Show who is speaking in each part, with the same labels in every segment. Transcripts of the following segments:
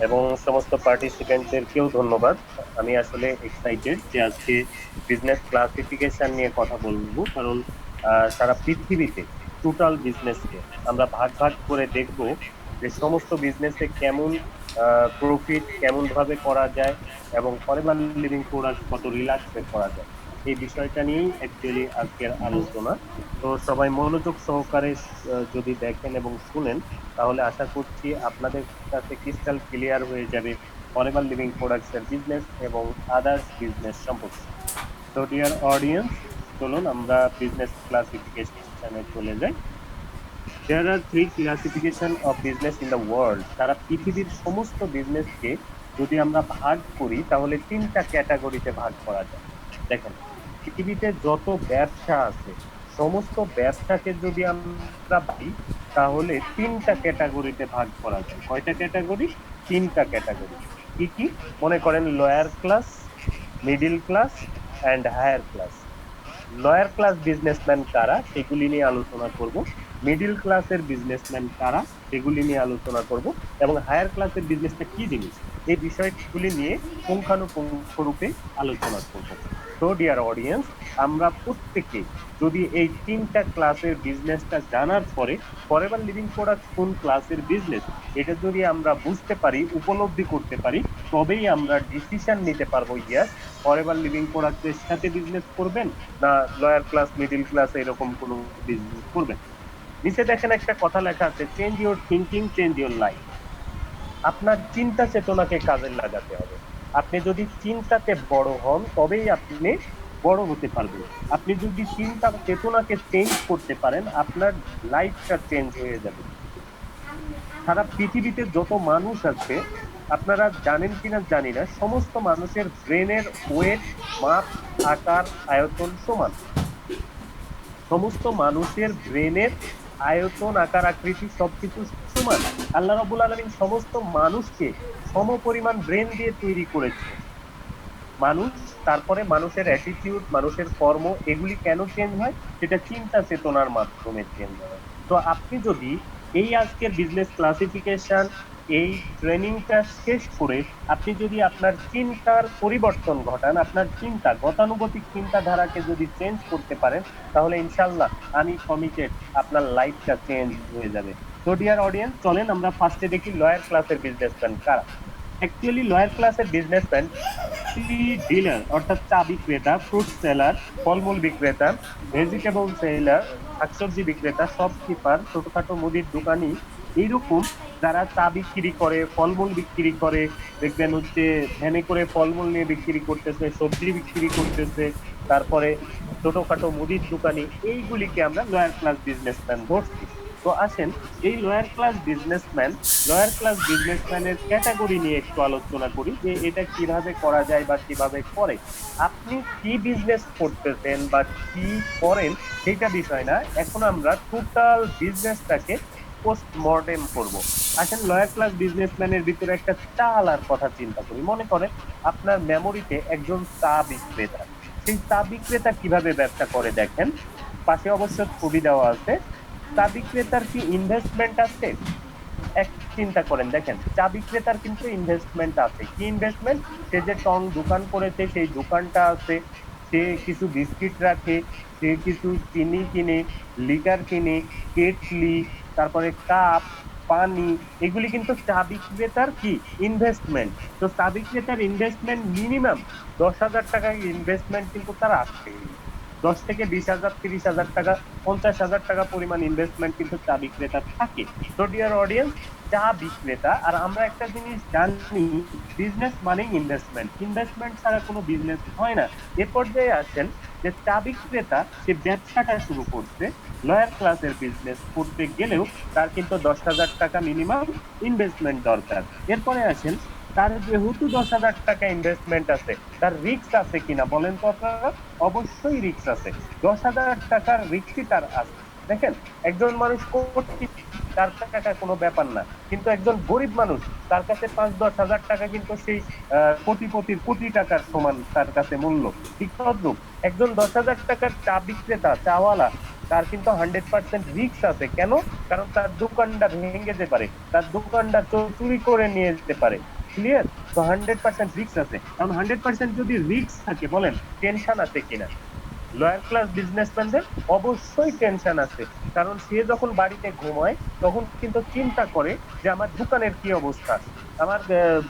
Speaker 1: এবং সমস্ত পার্টিসিপেন্টদেরকেও ধন্যবাদ। আমি আসলে এক্সাইটেড যে আজকে বিজনেস ক্লাসিফিকেশন নিয়ে কথা বলবো, কারণ সারা পৃথিবীতে টোটাল বিজনেসকে আমরা ভাগ ভাগ করে দেখব যে সমস্ত বিজনেসে কেমন প্রফিট কেমন ভাবে করা যায় এবং ফরেভার লিভিং প্রোডাক্ট কত রিল্যাক্সে করা যায়, এই বিষয়টা নিয়েই অ্যাকচুয়ালি আজকের আলোচনা। তো সবাই মনোযোগ সহকারে যদি দেখেন এবং শুনেন, তাহলে আশা করছি আপনাদের কাছে ক্রিস্টাল ক্লিয়ার হয়ে যাবে ফরেভার লিভিং প্রোডাক্টস এর বিজনেস এবং আদার্স বিজনেস সম্পর্কে। তো ডিয়ার অডিয়েন্স, চলুন আমরা বিজনেস ক্লাসিফিকেশনে চলে যাই। There are three classification of business in the world. সারা পৃথিবীর সমস্ত বিজনেসকে যদি আমরা ভাগ করি তাহলে তিনটা ক্যাটাগরিতে ভাগ করা যায়। দেখেন, পৃথিবীতে যত ব্যবসা আছে সমস্ত ব্যবসাকে যদি আমরা ভাবি তাহলে তিনটা ক্যাটাগরিতে ভাগ করা যায়। কয়টা ক্যাটাগরি? তিনটা ক্যাটাগরি। কি কি? মনে করেন lower class, middle class and higher class. Lower class businessman কারা সেগুলি নিয়ে আলোচনা করব, মিডিল ক্লাসের বিজনেসম্যান কারা সেগুলি নিয়ে আলোচনা করব, এবং হায়ার ক্লাসের বিজনেসটা কি জিনিস এই বিষয়গুলি নিয়ে পুঙ্খানুপুঙ্খ রূপে আলোচনা করব। তো ডিয়ার অডিয়েন্স, আমরা প্রত্যেকে যদি এই তিনটা ক্লাসের বিজনেসটা জানার পরে ফরএভার লিভিং প্রোডাক্ট কোন ক্লাসের বিজনেস এটা যদি আমরা বুঝতে পারি, উপলব্ধি করতে পারি, তবেই আমরা ডিসিশন নিতে পারবো ইয়াস ফরএভার লিভিং প্রোডাক্টের সাথে বিজনেস করবেন না লয়ার ক্লাস মিডিল ক্লাস এরকম কোনো বিজনেস করবেন। নিচে দেখেন একটা কথা লেখা আছে, change your thinking change your life. আপনার চিন্তা চেতনাকে কাজে লাগাতে হবে। আপনি যদি চিন্তাতে বড় হন তবেই আপনি বড় হতে পারবেন। আপনি যদি চিন্তা চেতনাকে চেঞ্জ করতে পারেন আপনার লাইফটা চেঞ্জ হয়ে যাবে। সারা পৃথিবীতে যত মানুষ আছে আপনারা জানেন কিনা জানি না, সমস্ত মানুষের ব্রেনের ওয়েট, মাপ, আকার, আয়তন সমান। সমস্ত মানুষের ব্রেনের আয়তন, আকার, আকৃতি সবকিছু সমান। আল্লাহ রাব্বুল আলামিন সমস্ত মানুষকে সমপরিমাণ ব্রেন দিয়ে তৈরি করেছে। মানুষ, তারপরে মানুষের অ্যাটিটিউড, মানুষের কর্ম এগুলি কেন চেঞ্জ হয়? সেটা চিন্তা চেতনার মাধ্যমে চেঞ্জ হয়। তো আপনি যদি এই আজকের বিজনেস ক্লাসিফিকেশন এই ট্রেনিংটা শেষ করে আপনি যদি আপনার চিন্তার পরিবর্তন ঘটান, আপনার চিন্তা গতানুগতিক চিন্তাধারাকে যদি চেঞ্জ করতে পারেন, তাহলে ইনশাল্লাহ আমি কমিটেড আপনার লাইফটা চেঞ্জ হয়ে যাবে। তো ডিয়ার অডিয়েন্স, চলেন আমরা ফার্স্টে দেখি লয়ার ক্লাসের বিজনেসম্যান কারা। অ্যাকচুয়ালি লয়ার ক্লাসের বিজনেসম্যান ডিলার অর্থাৎ চা বিক্রেতা, ফ্রুট সেলার, ফলমূল বিক্রেতা, ভেজিটেবল সেলার, শাকসবজি বিক্রেতা, শপকিপার, ছোটখাটো মুদির দোকানি, এইরকম যারা চা বিক্রি করে, ফলমূল বিক্রি করে, দেখবেন হচ্ছে ভ্যানে করে ফলমূল নিয়ে বিক্রি করতেছে, সবজি বিক্রি করতেছে, তারপরে ছোটখাটো মুদির দোকানি, এইগুলিকে আমরা লয়ার ক্লাস বিজনেসম্যান ধরছি। তো আসেন এই লয়ার ক্লাস বিজনেসম্যানের ক্যাটাগরি নিয়ে একটু আলোচনা করি যে এটা কিভাবে করা যায় বা কিভাবে করে। আপনি কি বিজনেস করতেছেন বা কি করেন সেটা বিষয় না, এখন আমরা টোটাল বিজনেসটাকে পোস্টমর্টেম করব। আসেন লয়ার ক্লাস বিজনেসম্যানের ভিতরে একটা চা আলার কথা চিন্তা করি। মনে করেন আপনার মেমোরিতে একজন চা বিক্রেতা, সেই চা বিক্রেতা কিভাবে ব্যবসা করে দেখেন, পাশে অবশ্য ছবি দেওয়া আছে। চা বিক্রেতার কি ইনভেস্টমেন্ট আছে? এক চিন্তা করেন, দেখেন চা বিক্রেতার কিন্তু ইনভেস্টমেন্ট আছে। কি ইনভেস্টমেন্ট? সে যে টং দোকান করেছে সেই দোকানটা আছে, সে কিছু বিস্কিট রাখে, সে কিছু চিনি কিনে, লিকার কিনে, কেটলি, তারপরে কাপ, পানি, এগুলি কিন্তু চা বিক্রেতার কি ইনভেস্টমেন্ট। তো চা বিক্রেতার ইনভেস্টমেন্ট মিনিমাম 10,000 টাকা ইনভেস্টমেন্ট কিন্তু তার আছে। 10 থেকে 20,000, 30,000 টাকা, 50,000 টাকা পরিমাণ ইনভেস্টমেন্ট কিন্তু চা বিক্রেতা থাকে। তো ডিয়ার অডিয়েন্স, চা বিক্রেতা আর আমরা একটা জিনিস জানি, বিজনেস মানে ইনভেস্টমেন্ট, ইনভেস্টমেন্ট ছাড়া কোনো বিজনেস হয় না। এ পর্যায়ে আসেন যে চা বিক্রেতা সে ব্যবসাটা শুরু করছে, লয়ার ক্লাসের বিজনেস করতে গেলেও তার কিন্তু 10,000 টাকা মিনিমাম ইনভেস্টমেন্ট দরকার। এরপরে আসেন তার যেহেতু 10,000 টাকা ইনভেস্টমেন্ট আছে, তার রিস্ক আছে কিনা বলেন তো আপনারা? অবশ্যই রিস্ক আছে। 10,000 টাকার রিস্কই তার আছে। দেখেন, একজন মানুষ কোটি, তার টাকা কোনো ব্যাপার না, কিন্তু একজন গরিব মানুষ তার কাছে 5-10 হাজার টাকা কিন্তু সেই কোটিপতির কোটি টাকার সমান তার কাছে মূল্য। ঠিক তদ্রুপ একজন 10,000 টাকার চা বিক্রেতা, চাওয়ালা, তার কিন্তু 100% রিস্ক আছে। কেন? কারণ তার দোকানটা ভেঙে যেতে পারে, তার দোকানটা চুরি করে নিয়ে যেতে পারে। ক্লিয়ার? তো 100% রিস্ক আছে। কারণ 100% যদি রিস্ক থাকে, বলেন টেনশন আছে কিনা? লোয়ার ক্লাস বিজনেসম্যানদের অবশ্যই টেনশন আছে। কারণ সে যখন বাড়িতে ঘুমায় তখন কিন্তু চিন্তা করে যে আমার দোকানের কি অবস্থা, আমার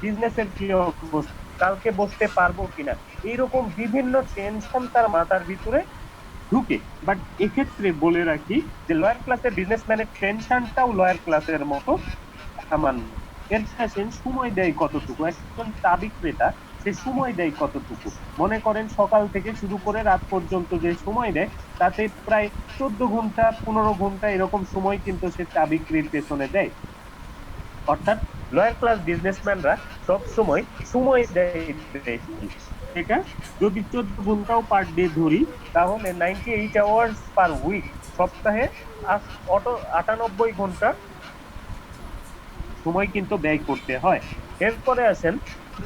Speaker 1: বিজনেসের কি অবস্থা, কালকে বসতে পারবো কিনা, এইরকম বিভিন্ন টেনশন তার মাথার ভিতরে ঢুকে। বাট এক্ষেত্রে বলে রাখি যে লোয়ার ক্লাসের বিজনেসম্যানের টেনশনটাও লোয়ার ক্লাসের মতো সামান্য। এর সে সময় দেয় কতটুকু, একজন চা বিক্রেতা সে সময় দেয় কতটুকু? মনে করেন সকাল থেকে শুরু করে রাত পর্যন্ত যে সময় দেয়, তাতে প্রায় 14 ঘন্টা 15 ঘন্টা এরকম সময় কিন্তু সে চা বিক্রির পেছনে দেয়। অর্থাৎ লোয়ার ক্লাস বিজনেসম্যানরা সব সময় সময় দেয় বেশি। এটা যদি 14 ঘন্টাও পার ডে ধরি, তাহলে 98 আওয়ার্স পার উইক, সপ্তাহে অটো 98 ঘন্টা সময় কিন্তু ব্যয় করতে হয়। এরপরে আসেন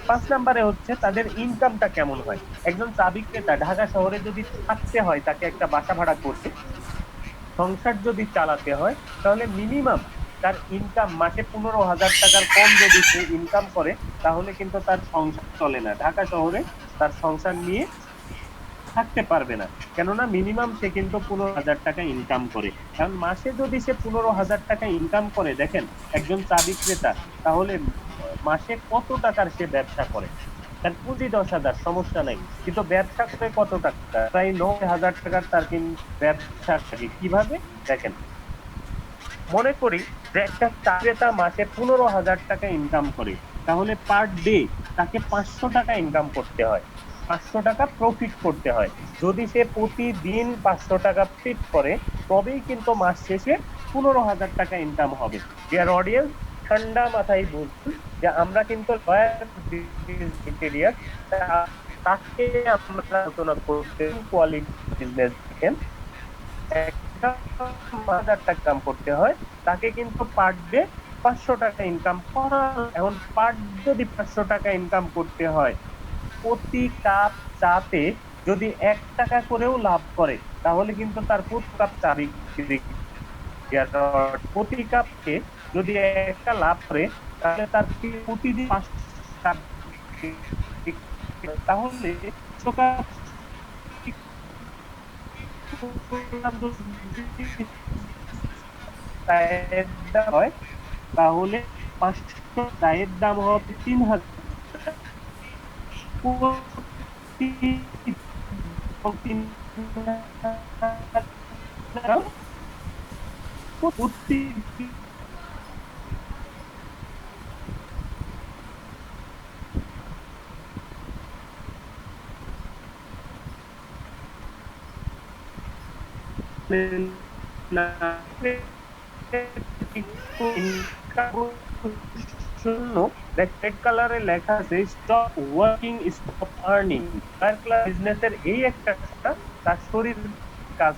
Speaker 1: 5 নম্বরে হচ্ছে তাদের ইনকামটা কেমন হয়। একজন চা বিক্রেতা ঢাকা শহরে যদি থাকতে হয়, তাকে একটা বাসা ভাড়া করতে, সংসার যদি চালাতে হয়, তাহলে মিনিমাম তার ইনকাম মাসে 15,000 টাকার কম যদি সে ইনকাম করে, তাহলে কিন্তু তার সংসার চলে না। ঢাকা শহরে তার সংসার নিয়ে থাকতে পারবে না। কেননা মিনিমাম সে কিন্তু 15,000 টাকা ইনকাম করে। কারণ মাসে যদি সে 15,000 টাকা ইনকাম করে, দেখেন একজন চা বিক্রেতা, তাহলে মাসে কত টাকার সে ব্যবসা করে। তার পুঁজি 10,000, সমস্যা নাই, কিন্তু ব্যবসা করে কত টাকা? প্রায় 90,000 টাকার তার কিন্তু ব্যবসা থাকে। কিভাবে? দেখেন, মনে করি যে একটা চা ক্রেতা মাসে 15,000 টাকা ইনকাম করে, তাহলে পার ডে তাকে 500 টাকা ইনকাম করতে হয়, 500 টাকা প্রফিট করতে হয়। যদি সে প্রতিদিন 500 টাকা প্রফিট করে, তবেই কিন্তু মাস শেষে 15,000 টাকা ইনকাম হবে। ডিয়ার অডিয়েন্স, ঠান্ডা মাথায় বুঝুন যে আমরা কিন্তু তাকে আমরা আলোচনা করতে কোয়ালিটি বিজনেস। দেখেন, 1,000 টাকা ইনকাম করতে হয়, তাকে কিন্তু পার ডে 500 টাকা ইনকাম করা। এখন পার যদি 500 টাকা ইনকাম করতে হয়, প্রতি কাপ চাতে যদি 1 টাকা করেও লাভ করে, তাহলে কিন্তু তার প্রতি কাপ চা বিক্রি, প্রতি কাপকে যদি 1 টাকা লাভ করে, তাহলে তার প্রতিদিন 5 কাপ, তাহলে 100 কাপ চায়ের দাম হয়, তাহলে 500 চায়ের দাম হবে 3,000 টাকা। প্রতি শূন্য, রেড কালারে লেখা আছে স্টপ ওয়ার্কিং স্টপ আর্নিং। তার ক্লাস বিজনেসের এই একটা তার শরীর কাজ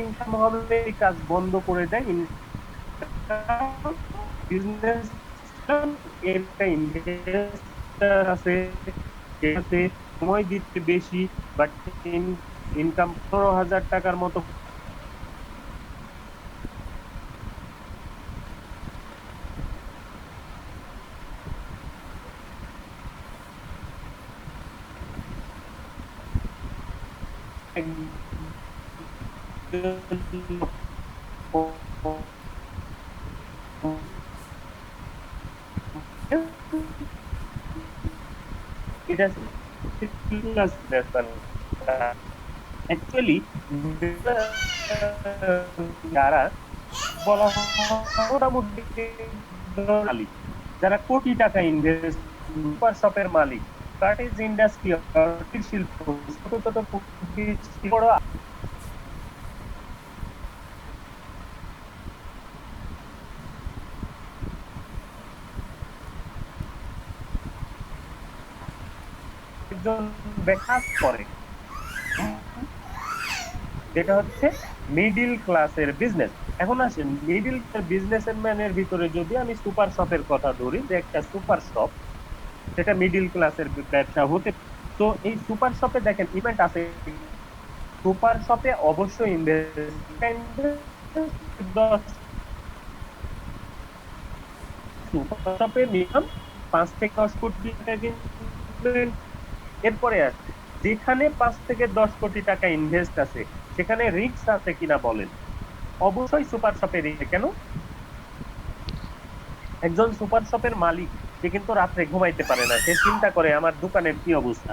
Speaker 1: ইনকাম হবে, এই কাজ বন্ধ করে দেয়। বিজনেস একটা ইনভেস্টার আছে, যে আছে সময় দিতে বেশি, বাট ইনকাম 15,000 টাকার মতো। এটা অ্যাকচুয়ালি যারা বলা হয় মোটামুটি মালিক, যারা কোটি টাকা ইনভেস্ট, সুপার শপের মালিক, কার্টেজ ইন্ডাস্ট্রি, শিল্প, ছোট ছোট কুটির শিল্প, বড় একজন ব্যাখ্যা করে, যেটা হচ্ছে মিডিল ক্লাসের বিজনেস। এখন আসেন মিডিল বিজনেস ম্যানের ভিতরে যদি আমি সুপার শপের কথা ধরি, যে একটা সুপার শপ, সেটা মিডিল ক্লাসের ব্যবসা হতে। তো এই সুপার শপে দেখেন ইভেন্ট আছে, সুপার শপে অবশ্যই ইনভেস্ট, সুপার শপে মিনিমাম 5 থেকে 10 কোটি টাকা investment। এরপরে আসছে যেখানে 5 থেকে 10 কোটি টাকা ইনভেস্ট আছে সেখানে রিস্ক আছে কিনা বলেন? অবশ্যই সুপার শপে রিস্ক। কেন? একজন সুপার শপের মালিক সে কিন্তু রাত্রে ঘুমাইতে পারে না, সে চিন্তা করে আমার দোকানের কি অবস্থা,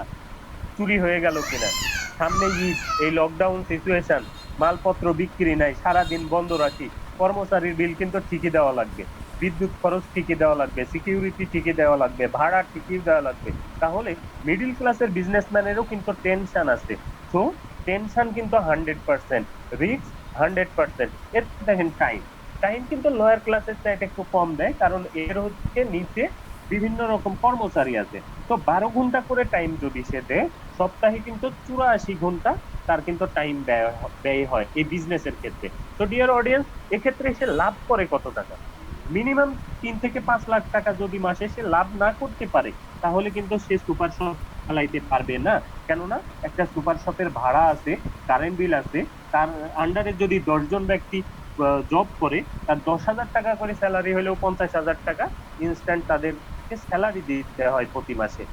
Speaker 1: চুরি হয়ে গেল কিনা, সামনে ঈদ, এই লকডাউন সিচুয়েশন, মালপত্র বিক্রি নাই, সারাদিন বন্ধ রাখি, কর্মচারীর বিল কিন্তু ঠিকই দেওয়া লাগবে, বিদ্যুৎ খরচ ঠিকই দেওয়া লাগবে, সিকিউরিটি ঠিকই দেওয়া লাগবে, ভাড়া ঠিকই দেওয়া লাগবে। তাহলে মিডিল ক্লাসের বিজনেসম্যানেরও কিন্তু টেনশন আছে। তো টেনশন কিন্তু 100%, রিস্ক 100%। এর দেখেন টাইম, টাইম কিন্তু লোয়ার ক্লাসের চাইতে একটু কম দেয়, কারণ এর হচ্ছে নিচে বিভিন্ন রকম কর্মচারী আছে। তো 12 ঘন্টা করে টাইম যদি সে দেয়, সপ্তাহে কিন্তু 84 ঘন্টা তার কিন্তু টাইম ব্যয় হয় এই বিজনেসের ক্ষেত্রে। তো ডিয়ার অডিয়েন্স, এক্ষেত্রে সে লাভ করে কত টাকা? মিনিমাম 3 থেকে 5 লাখ টাকা যদি মাসে সে লাভ না করতে পারে, তাহলে কিন্তু সে সুপার শপ চালাইতে পারবে না। কেননা একটা সুপার শপের ভাড়া আছে, কারেন্ট বিল আছে, তার আন্ডারে যদি 10 জন ব্যক্তি জব করে, তার 10,000 টাকা করে স্যালারি হলেও 50,000 টাকা ইনস্ট্যান্ট তাদেরকে স্যালারি দিতে হয় প্রতি মাসে।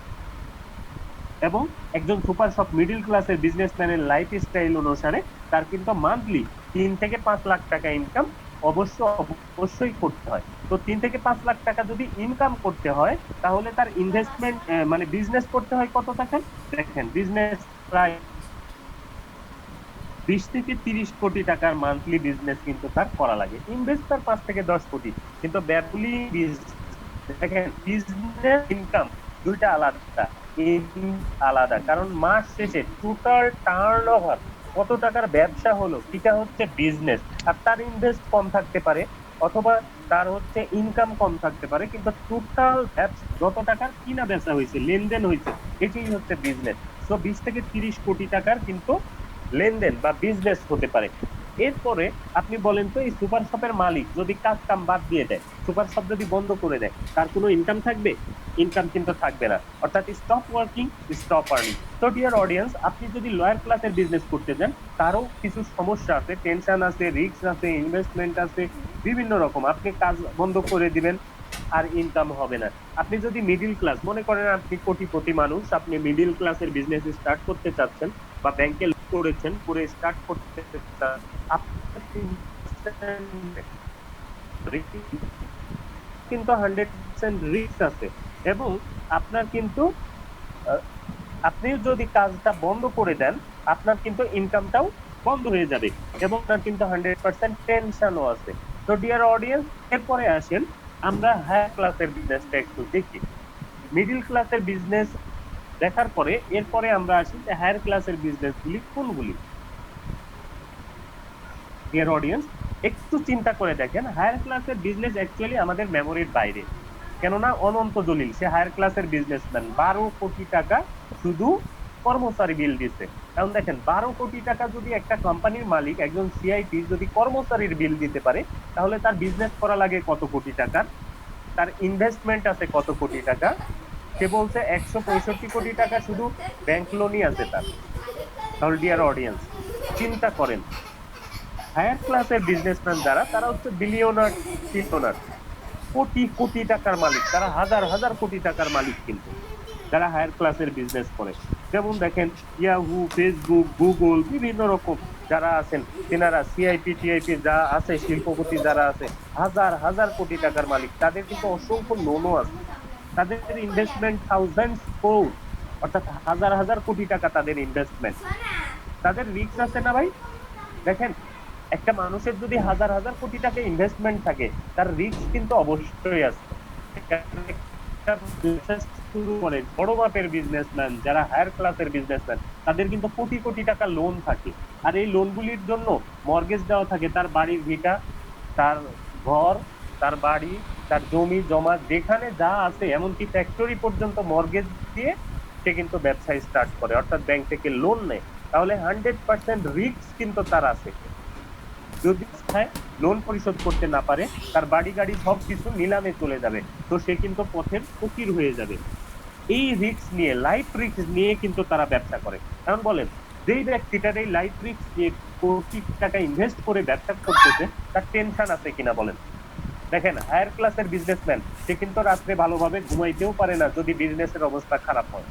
Speaker 1: এবং একজন সুপার শপ মিডিল ক্লাসের বিজনেসম্যানের লাইফ স্টাইল অনুসারে তার কিন্তু মান্থলি 3 থেকে 5 লাখ টাকা ইনকাম অবশ্যই করতে হয়। তো 3 থেকে 5 লাখ টাকা যদি ইনকাম করতে হয়, তাহলে তার ইনভেস্টমেন্ট মানে বিজনেস করতে হয় কত টাকা? দেখেন, বিজনেস প্রায় 20 থেকে 30 কোটি টাকার মান্থলি বিজনেস কিন্তু তার করা লাগে। ইনভেস্ট তার 5 থেকে 10 কোটি, কিন্তু ব্যাপলি দেখেন বিজনেস ইনকাম দুইটা আলাদা, আলাদা। কারণ মাস শেষে টোটাল টার্নওভার কত টাকার ব্যবসা হলো এটা হচ্ছে বিজনেস। আর তার ইনভেস্ট কম থাকতে পারে, অথবা তার হচ্ছে ইনকাম কম থাকতে পারে, কিন্তু টোটাল যত টাকার কিনা বেচা হয়েছে, লেনদেন হয়েছে, এটাই হচ্ছে বিজনেস। তো 20 থেকে 30 কোটি টাকার কিন্তু লেনদেন বা বিজনেস হতে পারে। এরপরে আপনি বলেন তো, এই সুপার শপের মালিক যদি কাজ কাম বাদ দিয়ে দেয়, সুপার শপ যদি বন্ধ করে দেয়, তার কোনো ইনকাম থাকবে? ইনকাম কিন্তু থাকবে না। অর্থাৎ স্টপ ওয়ার্কিং, স্টপ আর্নিং। তো ডিয়ার অডিয়েন্স, আপনি যদি লোয়ার ক্লাসের বিজনেস করতে যান, তারও কিছু সমস্যা আছে, টেনশন আছে, রিস্ক আছে, ইনভেস্টমেন্ট আছে, বিভিন্ন রকম। আপনি কাজ বন্ধ করে দিবেন আর ইনকাম হবে না। আপনি যদি মিডিল ক্লাস মনে করেন, আপনি কোটিপতি মানুষ, আপনি মিডিল ক্লাসের বিজনেস স্টার্ট করতে চাচ্ছেন, বা ব্যাংকে করেছেন, করে স্টার্ট করতে চান, আপনার কিন্তু 100% রিস্ক আছে। এবং আপনার কিন্তু আপনি যদি কাজটা বন্ধ করে দেন, আপনার কিন্তু ইনকামটাও বন্ধ হয়ে যাবে, এবং আপনার কিন্তু 100% টেনশনও আছে। তো ডিয়ার অডিয়েন্স, এরপরে আসেন আমরা হায়ার ক্লাসের বিজনেসটা একটু দেখি। মিডিল ক্লাসের বিজনেস দেখার পরে এরপরে আমরা আসি যে হায়ার ক্লাসের বিজনেস গুলি কোনগুলি। ডিয়ার অডিয়েন্স, একটু চিন্তা করে দেখেন, হায়ার ক্লাসের বিজনেস অ্যাকচুয়ালি আমাদের মেমোরির বাইরে। কেননা অনন্ত জলিল সে হায়ার ক্লাসের বিজনেসম্যান, 12 কোটি টাকা শুধু কর্মচারী বিল দিচ্ছে। কারণ দেখেন, 12 কোটি টাকা যদি একটা কোম্পানির মালিক, একজন সিআইপি যদি কর্মচারীর বিল দিতে পারে, তাহলে তার বিজনেস করা লাগে কত কোটি টাকার, তার ইনভেস্টমেন্ট আছে কত কোটি টাকা। সে বলছে 165 কোটি টাকা শুধু ব্যাংক লোনই আছে তার। তাহলে ডিয়ার অডিয়েন্স, চিন্তা করেন, হায়ার ক্লাসের বিজনেসম্যান যারা, তারা হচ্ছে বিলিয়নার, ট্রিলিয়নার, কোটি কোটি টাকার মালিক, তারা হাজার হাজার কোটি টাকার মালিক কিন্তু, যারা হায়ার ক্লাসের বিজনেস করে। যেমন দেখেন, ইয়াহু, ফেসবুক, গুগল, বিভিন্ন রকম যারা আছেন, তেনারা সিআইপি টিআইপি যা আছে, শিল্পপতি যারা আছে, হাজার হাজার কোটি টাকার মালিক, তাদের কিন্তু অসংখ্য লোনও আছে। তাদের ইনভেস্টমেন্ট থাউজেন্ড ক্রোর, অর্থাৎ হাজার হাজার কোটি টাকা তাদের ইনভেস্টমেন্ট। তাদের রিস্ক আছে না ভাই? দেখেন, একটা মানুষের যদি হাজার হাজার কোটি টাকা ইনভেস্টমেন্ট থাকে, তার রিস্ক কিন্তু অবশ্যই আছে। শুরু করে বড় মাপের বিজনেসম্যান, যারা হায়ার ক্লাসের বিজনেসম্যান, তাদের কিন্তু কোটি কোটি টাকা লোন থাকে। আর এই লোনগুলির জন্য মর্গেজ দেওয়া থাকে তার বাড়ির ভিটা, তার ঘর, তার বাড়ি, তার জমি জমা, যেখানে যা আছে, এমনকি ফ্যাক্টরি পর্যন্ত মর্গেজ দিয়ে সে কিন্তু ব্যবসা স্টার্ট করে, অর্থাৎ ব্যাংক থেকে লোন নেয়। তাহলে 100% রিস্ক কিন্তু তার আছে। যদি লোন পরিশোধ করতে না পারে, তার বাড়ি গাড়ি সবকিছু নিলামে চলে যাবে, তো সে কিন্তু পথের ফকির হয়ে যাবে। এই রিস্ক নিয়ে, লাইফ রিস্ক নিয়ে কিন্তু তারা ব্যবসা করে। কারণ বলেন, যেই ব্যক্তিটার এই লাইফ রিস্ক নিয়ে কোটি টাকা ইনভেস্ট করে ব্যবসা করতেছে, তার টেনশন আছে কিনা বলেন? দেখেন, হায়ার ক্লাসের বিজনেসম্যান সে কিন্তু রাত্রে ভালোভাবে ঘুমাইতেও পারে না যদি বিজনেসের অবস্থা খারাপ হয়।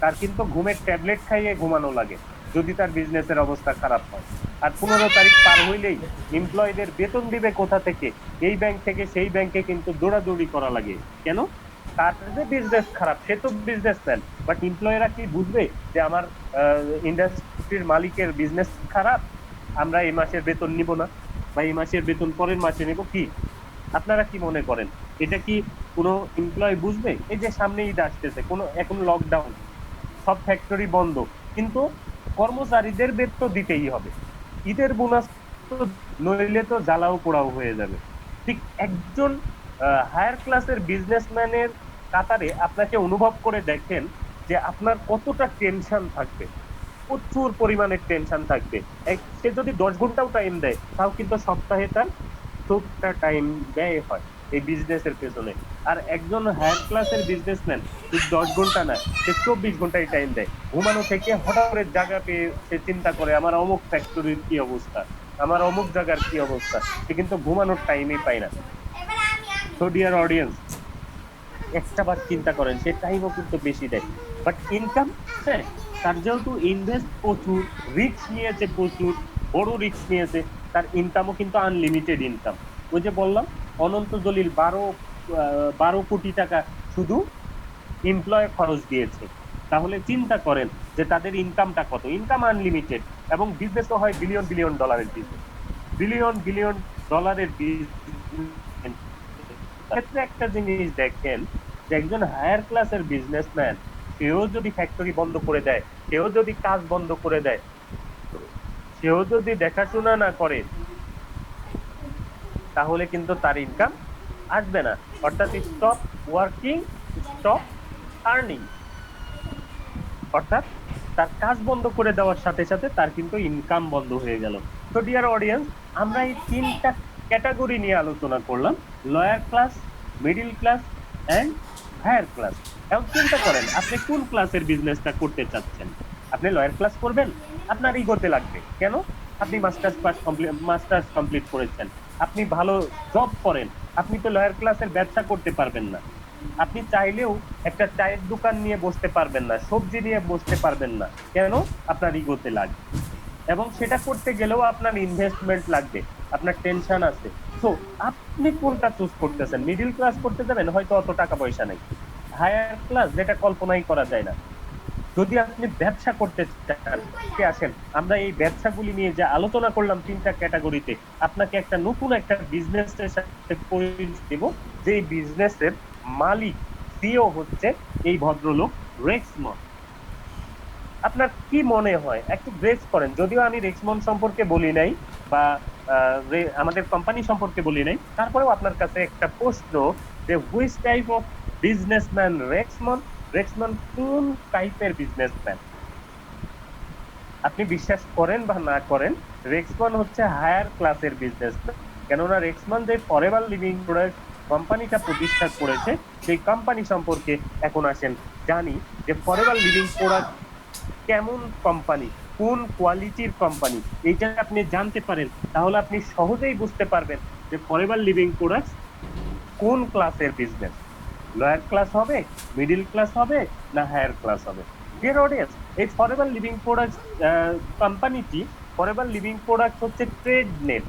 Speaker 1: তার কিন্তু ঘুমের ট্যাবলেট খাইয়ে ঘুমানো লাগে যদি তার বিজনেসের অবস্থা খারাপ হয়। আর 15 তারিখ পার হইলেই এমপ্লয়ীদের বেতন দিবে কোথা থেকে, এই ব্যাংক থেকে সেই ব্যাংকে কিন্তু দৌড়াদৌড়ি করা লাগে। কেন? তার যে বিজনেস খারাপ, সে তো বিজনেসম্যান, বাট এমপ্লয়িরা কি বুঝবে যে আমার ইন্ডাস্ট্রির মালিকের বিজনেস খারাপ, আমরা এই মাসের বেতন নিব না, বা এই মাসের বেতন পরের মাসে নেব? কি আপনারা কি মনে করেন এটা কি কোনো এমপ্লয় বুঝবে? এই যে সামনে ঈদ আসতেছে, কোনো এখন লকডাউন, সব ফ্যাক্টরি বন্ধ, কিন্তু কর্মচারীদের বেতন তো দিতেই হবে, ঈদের বোনাস তো, নইলে তো জ্বালাও পোড়াও হয়ে যাবে। ঠিক একজন হায়ার ক্লাসের বিজনেসম্যানের কাতারে আপনাকে অনুভব করে দেখেন যে আপনার কতটা টেনশন থাকবে, প্রচুর পরিমাণের টেনশন থাকবে। সে যদি 10 ঘন্টাও টাইম দেয়, তাও কিন্তু সপ্তাহে তার 70টা টাইম ব্যয় হয় এই বিজনেসের পেছনে। আর একজন হায়ার ক্লাসের বিজনেসম্যান 10 ঘন্টা না, সে 24 ঘন্টায় টাইম দেয়। ঘুমানো থেকে হঠাৎ করে জায়গা পেয়ে সে চিন্তা করে আমার অমুক ফ্যাক্টরির কি অবস্থা, আমার অমুক জায়গার কি অবস্থা, সে কিন্তু ঘুমানোর টাইমই পায় না। তো ডিয়ার অডিয়েন্স, একটা বার চিন্তা করেন, সে টাইমও কিন্তু বেশি দেয়, বাট ইনকাম, হ্যাঁ, তার যেহেতু ইনভেস্ট প্রচুর, রিস্ক নিয়েছে প্রচুর, বড় রিস্ক নিয়েছে, তার ইনকামও কিন্তু আনলিমিটেড ইনকাম। ওই যে বললাম, অনন্ত জলিল 12 কোটি টাকা শুধু এমপ্লয় খরচ দিয়েছে। তাহলে চিন্তা করেন যে তাদের ইনকামটা কত, ইনকাম আনলিমিটেড, এবং বিজনেসও হয় বিলিয়ন বিলিয়ন ডলারের বিজনেস, বিলিয়ন বিলিয়ন ডলারের বিজনেস। ক্ষেত্রে একটা জিনিস দেখেন, যে একজন হায়ার ক্লাসের বিজনেসম্যান, সেও যদি ফ্যাক্টরি বন্ধ করে দেয়, সেও যদি কাজ বন্ধ করে দেয়, সেও যদি দেখাশোনা না করে, তাহলে কিন্তু তার ইনকাম আসবে না। অর্থাৎ স্টপ ওয়ার্কিং, স্টপ আর্নিং, অর্থাৎ তার কাজ বন্ধ করে দেওয়ার সাথে সাথে তার কিন্তু ইনকাম বন্ধ হয়ে গেল। তো ডিয়ার অডিয়েন্স, আমরা এই 3টা ক্যাটাগরি নিয়ে আলোচনা করলাম: lower class, middle class and higher class. এখন চিন্তা করেন, আপনি কোন ক্লাসের বিজনেসটা করতে চাচ্ছেন? আপনি লয়ার ক্লাস করবেন? আপনার ইগোতে লাগবে। কেন? আপনি মাস্টার্স কমপ্লিট করেছেন, আপনি ভালো জব করেন, আপনি তো লয়ার ক্লাসের ব্যবসা করতে পারবেন না। আপনি চাইলেও একটা চায়ের দোকান নিয়ে বসতে পারবেন না, সবজি নিয়ে বসতে পারবেন না। কেন? আপনার ইগোতে লাগবে, এবং সেটা করতে গেলেও আপনার ইনভেস্টমেন্ট লাগবে, আপনার টেনশন আছে। তো আপনি কোনটা চুজ করতেছেন? মিডিল ক্লাস করতে যাবেন, হয়তো অত টাকা পয়সা নেই। হায়ার ক্লাস, যেটা কল্পনাই করা যায় না। যদি আপনি ব্যবসা করতে চান, আসেন আমরা এই ব্যবসাগুলি নিয়ে যে আলোচনা করলাম 3টা ক্যাটাগরিতে, আপনাকে একটা নতুন একটা বিজনেসের সাথে পরিচয় দেব, যে বিজনেসের মালিক, সিও হচ্ছে এই ভদ্রলোক রেক্সমন। আপনার কি মনে হয়? একটু গেস করেন। যদিও আমি রেক্সমন সম্পর্কে বলি নাই, বা আমাদের কোম্পানি সম্পর্কে বলি নাই, তারপরেও আপনার কাছে একটা প্রশ্ন, যে হুইচ টাইপ অফ বিজনেসম্যান রেক্সমন? রেক্সমন কোন টাইপের বিজনেসম্যান? আপনি বিশ্বাস করেন বা না করেন, রেক্সমন হচ্ছে হায়ার ক্লাসের বিজনেসম্যান। কেননা রেক্সমন যে ফরএভার লিভিং প্রোডাক্ট কোম্পানিটা প্রতিষ্ঠা করেছে, সেই কোম্পানি সম্পর্কে এখন আসেন জানি, যে ফরএভার লিভিং প্রোডাক্ট কেমন কোম্পানি, কোন কোয়ালিটির কোম্পানি, এইটা আপনি জানতে পারেন, তাহলে আপনি সহজেই বুঝতে পারবেন যে ফরএভার লিভিং প্রোডাক্ট কোন ক্লাসের বিজনেস। লয়ার ক্লাস হবে, মিডিল ক্লাস হবে, না হায়ার ক্লাস হবে? ডিয়ার অডিয়েন্স, এই ফরএভার লিভিং প্রোডাক্ট কোম্পানিটি, ফরএভার লিভিং প্রোডাক্ট হচ্ছে ট্রেড নেম।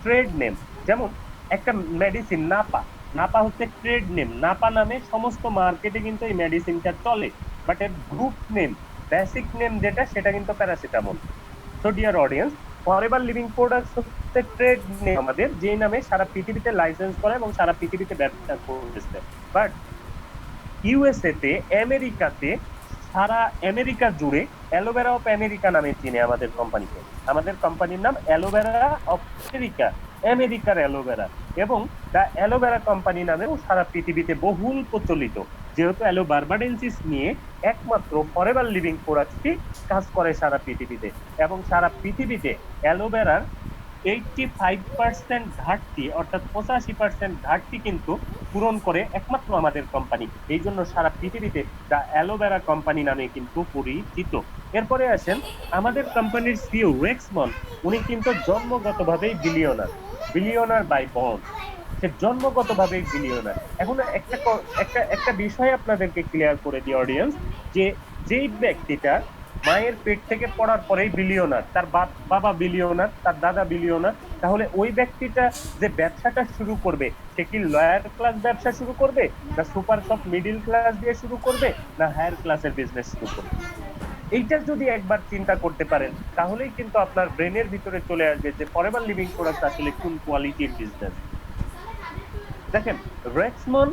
Speaker 1: ট্রেড নেম, যেমন একটা মেডিসিন নাপা, নাপা হচ্ছে ট্রেড নেম। নাপা নামে সমস্ত মার্কেটে কিন্তু এই মেডিসিনটা চলে, বাট এর গ্রুপ নেম, বেসিক নেম যেটা, সেটা কিন্তু paracetamol. So dear audience, forever Living products হচ্ছে ট্রেড নেম আমাদের, যেই নামে সারা পৃথিবীতে লাইসেন্স করে এবং সারা পৃথিবীতে ব্যবসা করতেছে। বাট ইউএসএ তে, আমেরিকাতে, সারা আমেরিকা জুড়ে অ্যালোভেরা অফ আমেরিকা নামে চিনে আমাদের কোম্পানিকে। আমাদের কোম্পানির নাম অ্যালোভেরা অফ আমেরিকা, আমেরিকার অ্যালোভেরা। এবং দ্য অ্যালোভেরা কোম্পানি নামেও সারা পৃথিবীতে বহুল প্রচলিত, যেহেতু অ্যালো বার্বাডেন্সিস নিয়ে একমাত্র ফরএভার লিভিং প্রোডাক্টটি কাজ করে সারা পৃথিবীতে। এবং সারা পৃথিবীতে অ্যালোভেরার 85% ঘাটতি, অর্থাৎ 85% ঘাটতি কিন্তু পূরণ করে একমাত্র আমাদের কোম্পানি। এই জন্য সারা পৃথিবীতে দ্য অ্যালোভেরা কোম্পানি নামে কিন্তু পরিচিত। এরপরে আসেন আমাদের কোম্পানির সিইও রেক্সমন, উনি কিন্তু জন্মগতভাবেই বিলিয়নার, বিলিয়নার বাই বর্ন। সে জন্মগতভাবেই বিলিয়নার। এখন একটা একটা বিষয় আপনাদেরকে ক্লিয়ার করে দিই অডিয়েন্স, যে যেই ব্যক্তিটা মায়ের পেট থেকে পড়ার পরেই বিলিয়নার, তার বাবা বিলিয়নার, তার দাদা বিলিয়নার, তাহলে ওই ব্যক্তিটা যে ব্যবসাটা শুরু করবে, সে কি লয়ার ক্লাস ব্যবসা শুরু করবে, না সুপার শপ মিডিল ক্লাস দিয়ে শুরু করবে, না হায়ার ক্লাসের বিজনেস শুরু করবে? এইটা যদি একবার চিন্তা করতে পারেন, তাহলেই কিন্তু আপনার ব্রেনের ভিতরে চলে আসবে যে ফরএভার লিভিং প্রোডাক্ট আসলে কোন কোয়ালিটির বিজনেস। দেখেন, Rex Maughan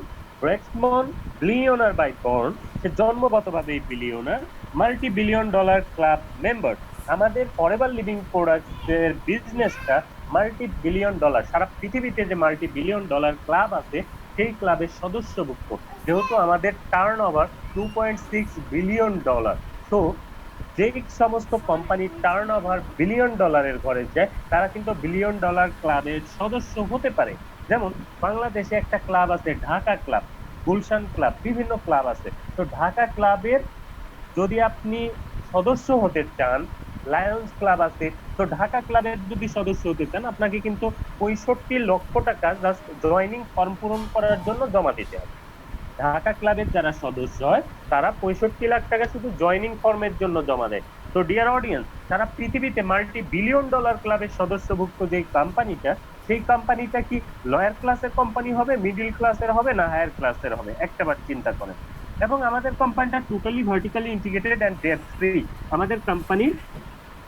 Speaker 1: Rex Maughan billionaire by born, সে জন্মগতভাবে billionaire, multi billion dollar club member. আমাদের ফরএভার লিভিং প্রোডাক্টস এর বিজনেসটা মাল্টি বিলিয়ন ডলার, সারা পৃথিবীতে যে মাল্টি বিলিয়ন ডলার ক্লাব আছে সেই ক্লাবের সদস্যভুক্ত। যেহেতু আমাদের টার্ন ওভার 2.6 বিলিয়ন ডলার, তো যে সমস্ত কোম্পানি টার্ন ওভার বিলিয়ন ডলারের ঘরে যায়, তারা কিন্তু বিলিয়ন ডলার ক্লাবের সদস্য হতে পারে। যেমন বাংলাদেশে একটা ক্লাব আছে ঢাকা ক্লাব, গুলশান ক্লাব, বিভিন্ন ক্লাব আছে। তো ঢাকা ক্লাবের যদি আপনি সদস্য হতে চান, লায়ন্স ক্লাব আছে, তো ঢাকা ক্লাবের যদি সদস্য হতে চান, আপনাকে কিন্তু 65 লক্ষ টাকা জাস্ট জয়নিং ফর্ম পূরণ করার জন্য জমা দিতে হবে। ঢাকা ক্লাবের যারা সদস্য হয় তারা 65 লাখ টাকা শুধু জয়নিং ফর্মের জন্য জমা দেয়। তো ডিয়ার অডিয়েন্স, সারা পৃথিবীতে মাল্টি বিলিয়ন ডলার ক্লাবের সদস্যভুক্ত যে কোম্পানিটা, সেই কোম্পানিটা কি লয়ার ক্লাসের কোম্পানি হবে, মিডিল ক্লাসের হবে, না হায়ার ক্লাসের হবে? একটাবার চিন্তা করেন। এবং আমাদের কোম্পানিটা totally vertically integrated and date free. আমাদের কোম্পানির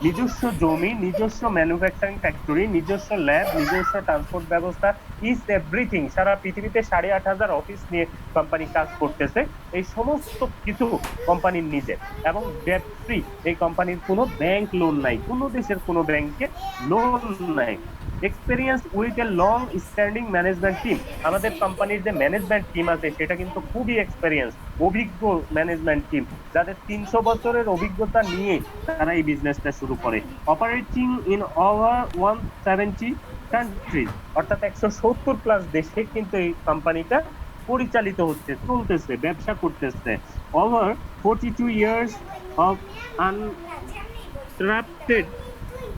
Speaker 1: নিজস্ব জমি, নিজস্ব ম্যানুফ্যাকচারিং ফ্যাক্টরি, নিজস্ব ল্যাব, নিজস্ব ট্রান্সপোর্ট ব্যবস্থা, ইজ এভরিথিং। সারা পৃথিবীতে 8,500 অফিস নিয়ে কোম্পানি কাজ করতেছে। এই সমস্ত কিছু কোম্পানির নিজের এবং ডেট ফ্রি। এই কোম্পানির কোনো ব্যাংক লোন নাই, কোনো দেশের কোনো ব্যাংকে লোন নাই। Experience with a long standing management team. আমাদের কোম্পানির যে ম্যানেজমেন্ট টিম আছে সেটা কিন্তু খুবই এক্সপেরিয়েন্স, অভিজ্ঞ ম্যানেজমেন্ট টিম, যাদের 300 বছরের অভিজ্ঞতা নিয়ে তারা এই বিজনেসটা শুরু করে। অপারেটিং ইন ওভার 170 কান্ট্রিজ, অর্থাৎ 170+ দেশে কিন্তু এই কোম্পানিটা পরিচালিত হচ্ছে, চলতেছে, ব্যবসা করতেছে। Over 42 years of uninterrupted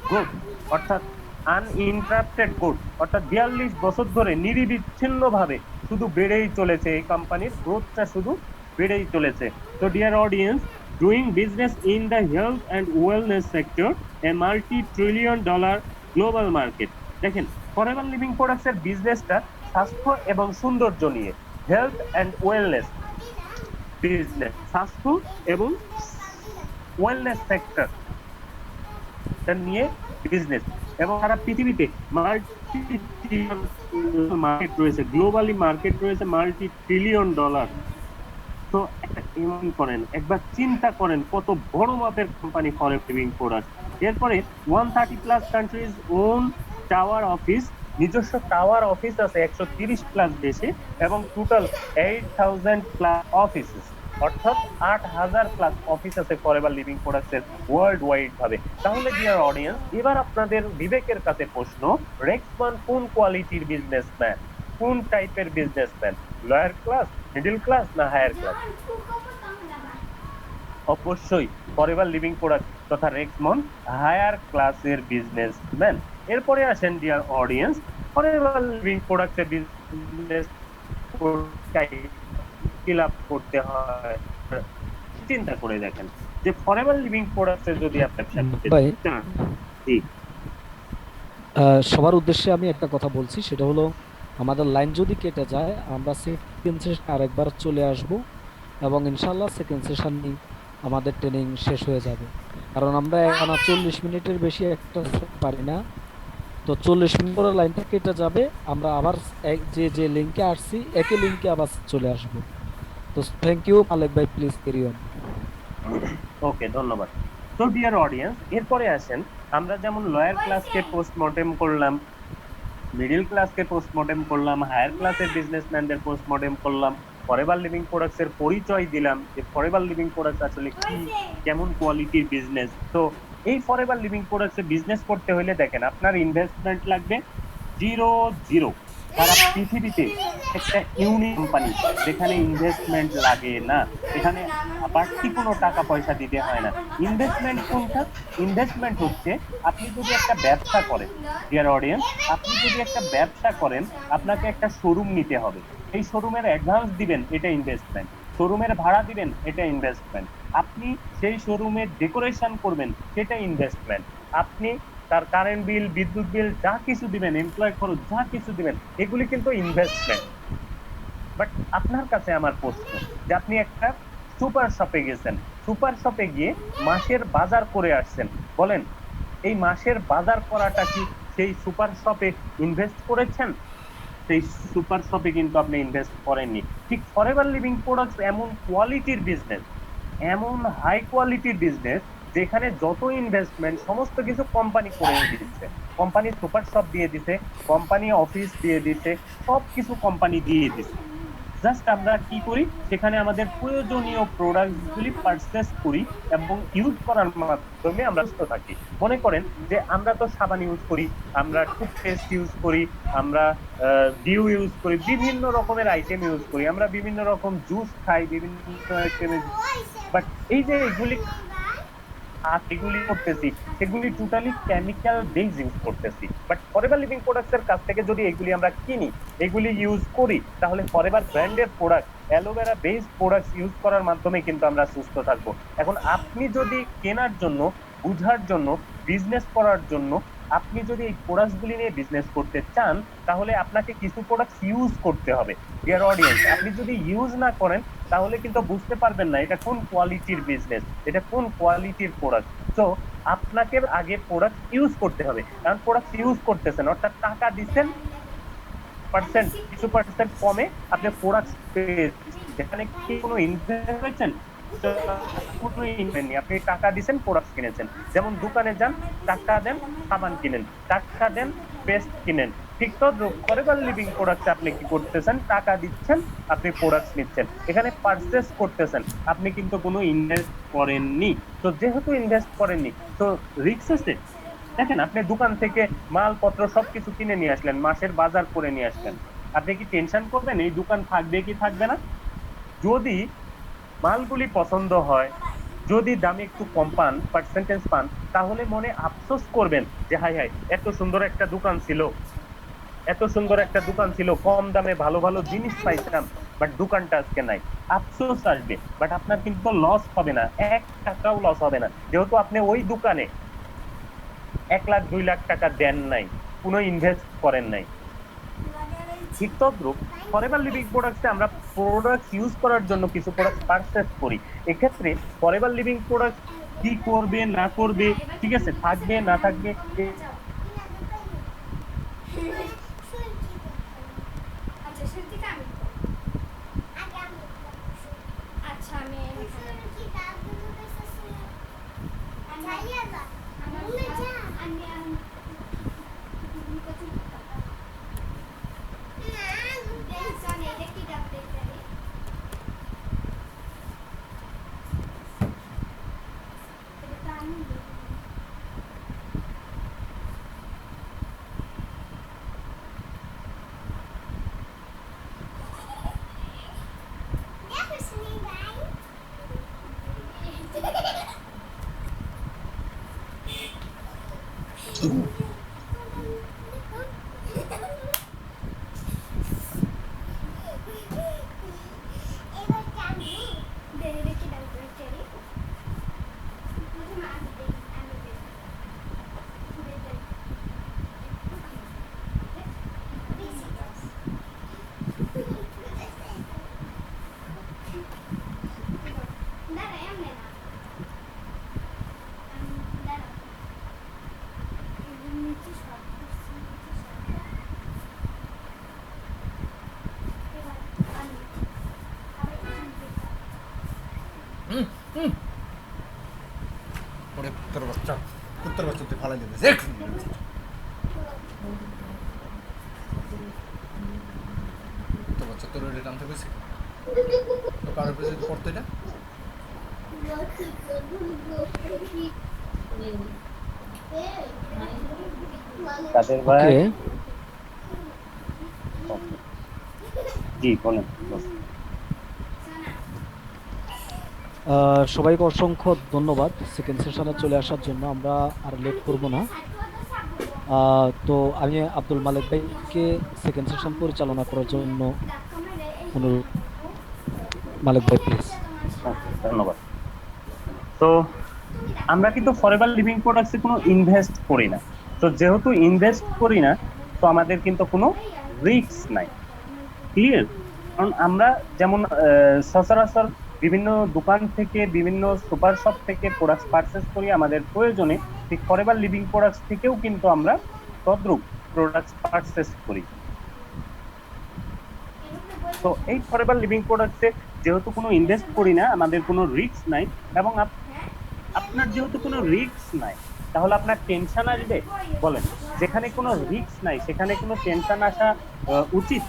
Speaker 1: growth, অর্থাৎ আনইন্টারাপ্টেড গ্রোথ, অর্থাৎ 42 বছর ধরে নিরবিচ্ছিন্ন ভাবে শুধু বেড়েই চলেছে, এই কোম্পানির গ্রোথটা শুধু বেড়েই চলেছে। তো dear audience, doing business in the health and wellness sector, A multi-trillion dollar global market. দেখেন, ফরএভার লিভিং প্রোডাক্টস এর বিজনেসটা স্বাস্থ্য এবং সৌন্দর্য নিয়ে, হেলথ অ্যান্ড ওয়েলনেস বিজনেস, স্বাস্থ্য এবং ওয়েলনেস সেক্টর নিয়ে বিজনেস। এবং সারা পৃথিবীতে মার্কেট রয়েছে, গ্লোবালি মার্কেট রয়েছে মাল্টি-ট্রিলিয়ন ডলার। তো ইমান করেন, একবার চিন্তা করেন কত বড় মাপের কোম্পানি ফরএভার লিভিং প্রোডাক্ট। এরপরে 130+ কান্ট্রিজ ওন টাওয়ার অফিস, নিজস্ব টাওয়ার অফিস আছে 130+ দেশে, এবং টোটাল 8,000+ অফিসেস, অর্থাৎ 8,000+ অফিস আছে ফরএভার লিভিং প্রোডাক্টস এর ওয়ার্ল্ড ওয়াইড ভাবে। তাহলে ডিয়ার অডিয়েন্স, এবার আপনাদের বিবেকের কাছে প্রশ্ন, রেক্সমান কোন কোয়ালিটির বিজনেসম্যান, কোন টাইপের businessman? Lawyer class, middle class, না হায়ার ক্লাস? অবশ্যই ফরএভার লিভিং প্রোডাক্ট তথা রেক্সমন হায়ার ক্লাসের বিজনেসম্যান। এরপরে আসেন ডিয়ার অডিয়েন্স, ফরএভার লিভিং প্রোডাক্টের বিজনেস স্কেল আপ করতে হয়। চিন্তা করে দেখেন যে ফরএভার লিভিং প্রোডাক্টে যদি আপনি ব্যবসা করতে চান। জি,
Speaker 2: সবার উদ্দেশ্যে আমি একটা কথা বলছি, সেটা হলো আমাদের লাইন যদি কেটে যায় আমরা সেকেন্ড সেশন আরেকবার চলে আসব, এবং ইনশাল্লাহ সেকেন্ড সেশন আমাদের ট্রেনিং শেষ হয়ে যাবে। কারণ আমরা এখন 40 মিনিটের বেশি একটা পারি না। তো 40 মিনিট পরে লাইনটা কেটে যাবে, আমরা আবার যে যে লিঙ্কে আসছি একই লিঙ্কে আবার চলে আসব। তো থ্যাংক ইউ মালিক ভাই, প্লিজ ক্যারি অন।
Speaker 1: ওকে, ধন্যবাদ। তো ডিয়ার অডিয়েন্স, এরপরে আসেন, আমরা যেমন লয়ার ক্লাসকে পোস্টমর্টেম করলাম, মিডিল ক্লাসকে পোস্টমর্টেম করলাম, হায়ার ক্লাসের বিজনেসম্যানদের পোস্টমর্টেম করলাম, ফরএভার লিভিং প্রোডাক্টস এর পরিচয় দিলাম যে ফরএভার লিভিং প্রোডাক্টস আসলে কি, কেমন কোয়ালিটির বিজনেস। তো এই ফরএভার লিভিং প্রোডাক্টস এ বিজনেস করতে হলে দেখেন, আপনার ইনভেস্টমেন্ট লাগবে 0 0। সারা পৃথিবীতে একটা ইউনিক কোম্পানি যেখানে ইনভেস্টমেন্ট লাগে না, এখানে বাড়তি কোনো টাকা পয়সা দিতে হয় না। ইনভেস্টমেন্ট কোনটা? ইনভেস্টমেন্ট হচ্ছে আপনি যদি একটা ব্যবসা করেন, ডিয়ার অডিয়েন্স, আপনি যদি একটা ব্যবসা করেন, আপনাকে একটা শোরুম নিতে হবে, এই শোরুমের অ্যাডভান্স দিবেন, এটা ইনভেস্টমেন্ট। শোরুমের ভাড়া দিবেন, এটা ইনভেস্টমেন্ট। আপনি সেই শোরুমের ডেকোরেশন করবেন, সেটা ইনভেস্টমেন্ট। আপনি তার কারেন্ট বিল, বিদ্যুৎ বিল যা কিছু দিবেন, এমপ্লয় খরচ যা কিছু দিবেন, এগুলি কিন্তু ইনভেস্টমেন্ট। বাট আপনার কাছে আমার প্রশ্ন, যে আপনি একটা সুপার শপে গেছেন, সুপার শপে গিয়ে মাসের বাজার করে আসছেন, বলেন এই মাসের বাজার করাটা কি সেই সুপার শপে ইনভেস্ট করেছেন? সেই সুপার শপে কিন্তু আপনি ইনভেস্ট করেননি। ঠিক ফরএভার লিভিং প্রোডাক্টস এমন কোয়ালিটির বিজনেস, এমন হাই কোয়ালিটির বিজনেস, যেখানে যত ইনভেস্টমেন্ট সমস্ত কিছু কোম্পানি করে দিচ্ছে। কোম্পানি সুপার শপ দিয়ে দিছে, কোম্পানি অফিস দিয়ে দিছে, সবকিছু কোম্পানি দিয়ে দিছে। জাস্ট আমরা কি করি, সেখানে আমাদের প্রয়োজনীয় প্রোডাক্ট গুলি পারচেস করি এবং ইউজ করার মাধ্যমে আমরা সুস্থ থাকি। মনে করেন যে আমরা তো সাবান ইউজ করি, আমরা টুথপেস্ট ইউজ করি, আমরা ডিউ ইউজ করি, বিভিন্ন রকমের আইটেম ইউজ করি, আমরা বিভিন্ন রকম জুস খাই, বিভিন্ন আইটেমের। বাট এই যে এগুলি এগুলি করতেছি, সেগুলি টোটালি কেমিক্যাল বেস ইউজ করতেছি। বাট ফরএভার লিভিং প্রোডাক্টস এর কাছ থেকে যদি এগুলি আমরা কিনি, এগুলি ইউজ করি, তাহলে ফরএভার ব্র্যান্ডের product, aloe vera based products use করার মাধ্যমে কিন্তু আমরা সুস্থ থাকবো। এখন আপনি যদি কেনার জন্য, বুঝার জন্য, বিজনেস করার জন্য, আপনি যদি এই প্রোডাক্টস গুলি নিয়ে বিজনেস করতে চান, তাহলে আপনাকে কিছু প্রোডাক্টস ইউজ করতে হবে। ডিয়ার অডিয়েন্স, আপনি যদি ইউজ না করেন, তাহলে কিন্তু বুঝতে পারবেন না এটা কোন কোয়ালিটির বিজনেস, এটা কোন কোয়ালিটির প্রোডাক্ট। তো আপনাকে আগে প্রোডাক্ট ইউজ করতে হবে, কারণ প্রোডাক্ট ইউজ করতেছেন অর্থাৎ টাকা দিচ্ছেন, পার্সেন্ট কিছু পার্সেন্ট কমে আপনি প্রোডাক্ট পেয়েছেন, যেখানে কি কোনো ইনভেস্ট করেছেন? কোনো ইনভেস্ট নেই, আপনি টাকা দিচ্ছেন, প্রোডাক্ট কিনেছেন। যেমন দোকানে যান, টাকা দেন, সাবান কিনেন, টাকা দেন, পেস্ট কিনেন। ঠিক তো ফরএভার লিভিং প্রোডাক্ট আপনি কি করতেছেন? টাকা দিচ্ছেন, আপনি প্রোডাক্ট নিচ্ছেন, এখানে পারচেস করতেছেন, আপনি কিন্তু কোনো ইনভেস্ট করেননি। তো যেহেতু ইনভেস্ট করেননি, তো রিস্ক আছে। দেখেন, আপনি দোকান থেকে মালপত্র সবকিছু কিনে নিয়ে আসলেন, মাসের বাজার করে নিয়ে আসলেন, আপনি কি টেনশন করবেন এই দোকান থাকবে কি থাকবে না? যদি মালগুলি পছন্দ হয়, যদি দামে একটু কম পান, পার্সেন্টেজ পান, তাহলে মনে আফসোস করবেন যে হাই হাই, এত সুন্দর একটা দোকান ছিল, এত সুন্দর একটা দোকান ছিল, কম দামে ভালো ভালো জিনিস পাইছিলাম, বাট দোকানটা আজকে নাই। আফসোস আসবে, বাট আপনার কিন্তু লস হবে না, 1 টাকাও লস হবে না, যেহেতু আপনি ওই দোকানে 1 লাখ 2 লাখ টাকা দেন নাই, কোনো ইনভেস্ট করেন নাই। ঠিক তদ্রুপ ফরএভার লিভিং প্রোডাক্টসে আমরা প্রোডাক্ট ইউজ করার জন্য কিছু প্রোডাক্ট পারচেজ করি। এক্ষেত্রে ফরএভার লিভিং প্রোডাক্ট কি করবে না করবে, ঠিক আছে, থাকবে না থাকবে,
Speaker 3: ওরে কুত্তর বাচ্চা, কুত্তর বাচ্চা তুই ফালাই দেবে কুত্তর বাচ্চা, তোর ওটা টানতে পেরেছি তো কারোর পেয়েছে করতো এটা।
Speaker 1: কাদের ভাই?
Speaker 2: ওকে,
Speaker 1: ও জি বলেন বস।
Speaker 2: সবাইকে অসংখ্য ধন্যবাদ সেকেন্ড সেশনে চলে আসার জন্য। আমরা আর লেট করব না। তো আমি আব্দুল মালিক ভাইকে সেকেন্ড সেশন পরিচালনা করার জন্য অনুরোধ। মালিক ভাই প্লিজ।
Speaker 1: ওকে, ধন্যবাদ। তো আমরা কিন্তু ফরএভার লিভিং প্রোডাক্টসে কোনো ইনভেস্ট করি না। তো যেহেতু ইনভেস্ট করি না, তো আমাদের কিন্তু কোনো রিস্ক নাই। ক্লিয়ার? কারণ আমরা যেমন সচরাচর বিভিন্ন দোকান থেকে, বিভিন্ন সুপার শপ থেকে প্রোডাক্টস পারচেস করি আমাদের প্রয়োজনে, ঠিক ফরএভার লিভিং প্রোডাক্টস থেকেও কিন্তু আমরা তদ্রূপ প্রোডাক্টস পারচেস করি। তো এই ফরএভার লিভিং প্রোডাক্টসে যেহেতু কোনো ইনভেস্ট করি না, আমাদের কোনো রিস্ক নাই, এবং আপনার যেহেতু কোনো রিস্ক নাই, তাহলে আপনার টেনশন আসবে? বলেন, যেখানে কোনো রিস্ক নাই সেখানে কোনো টেনশন আসা উচিত?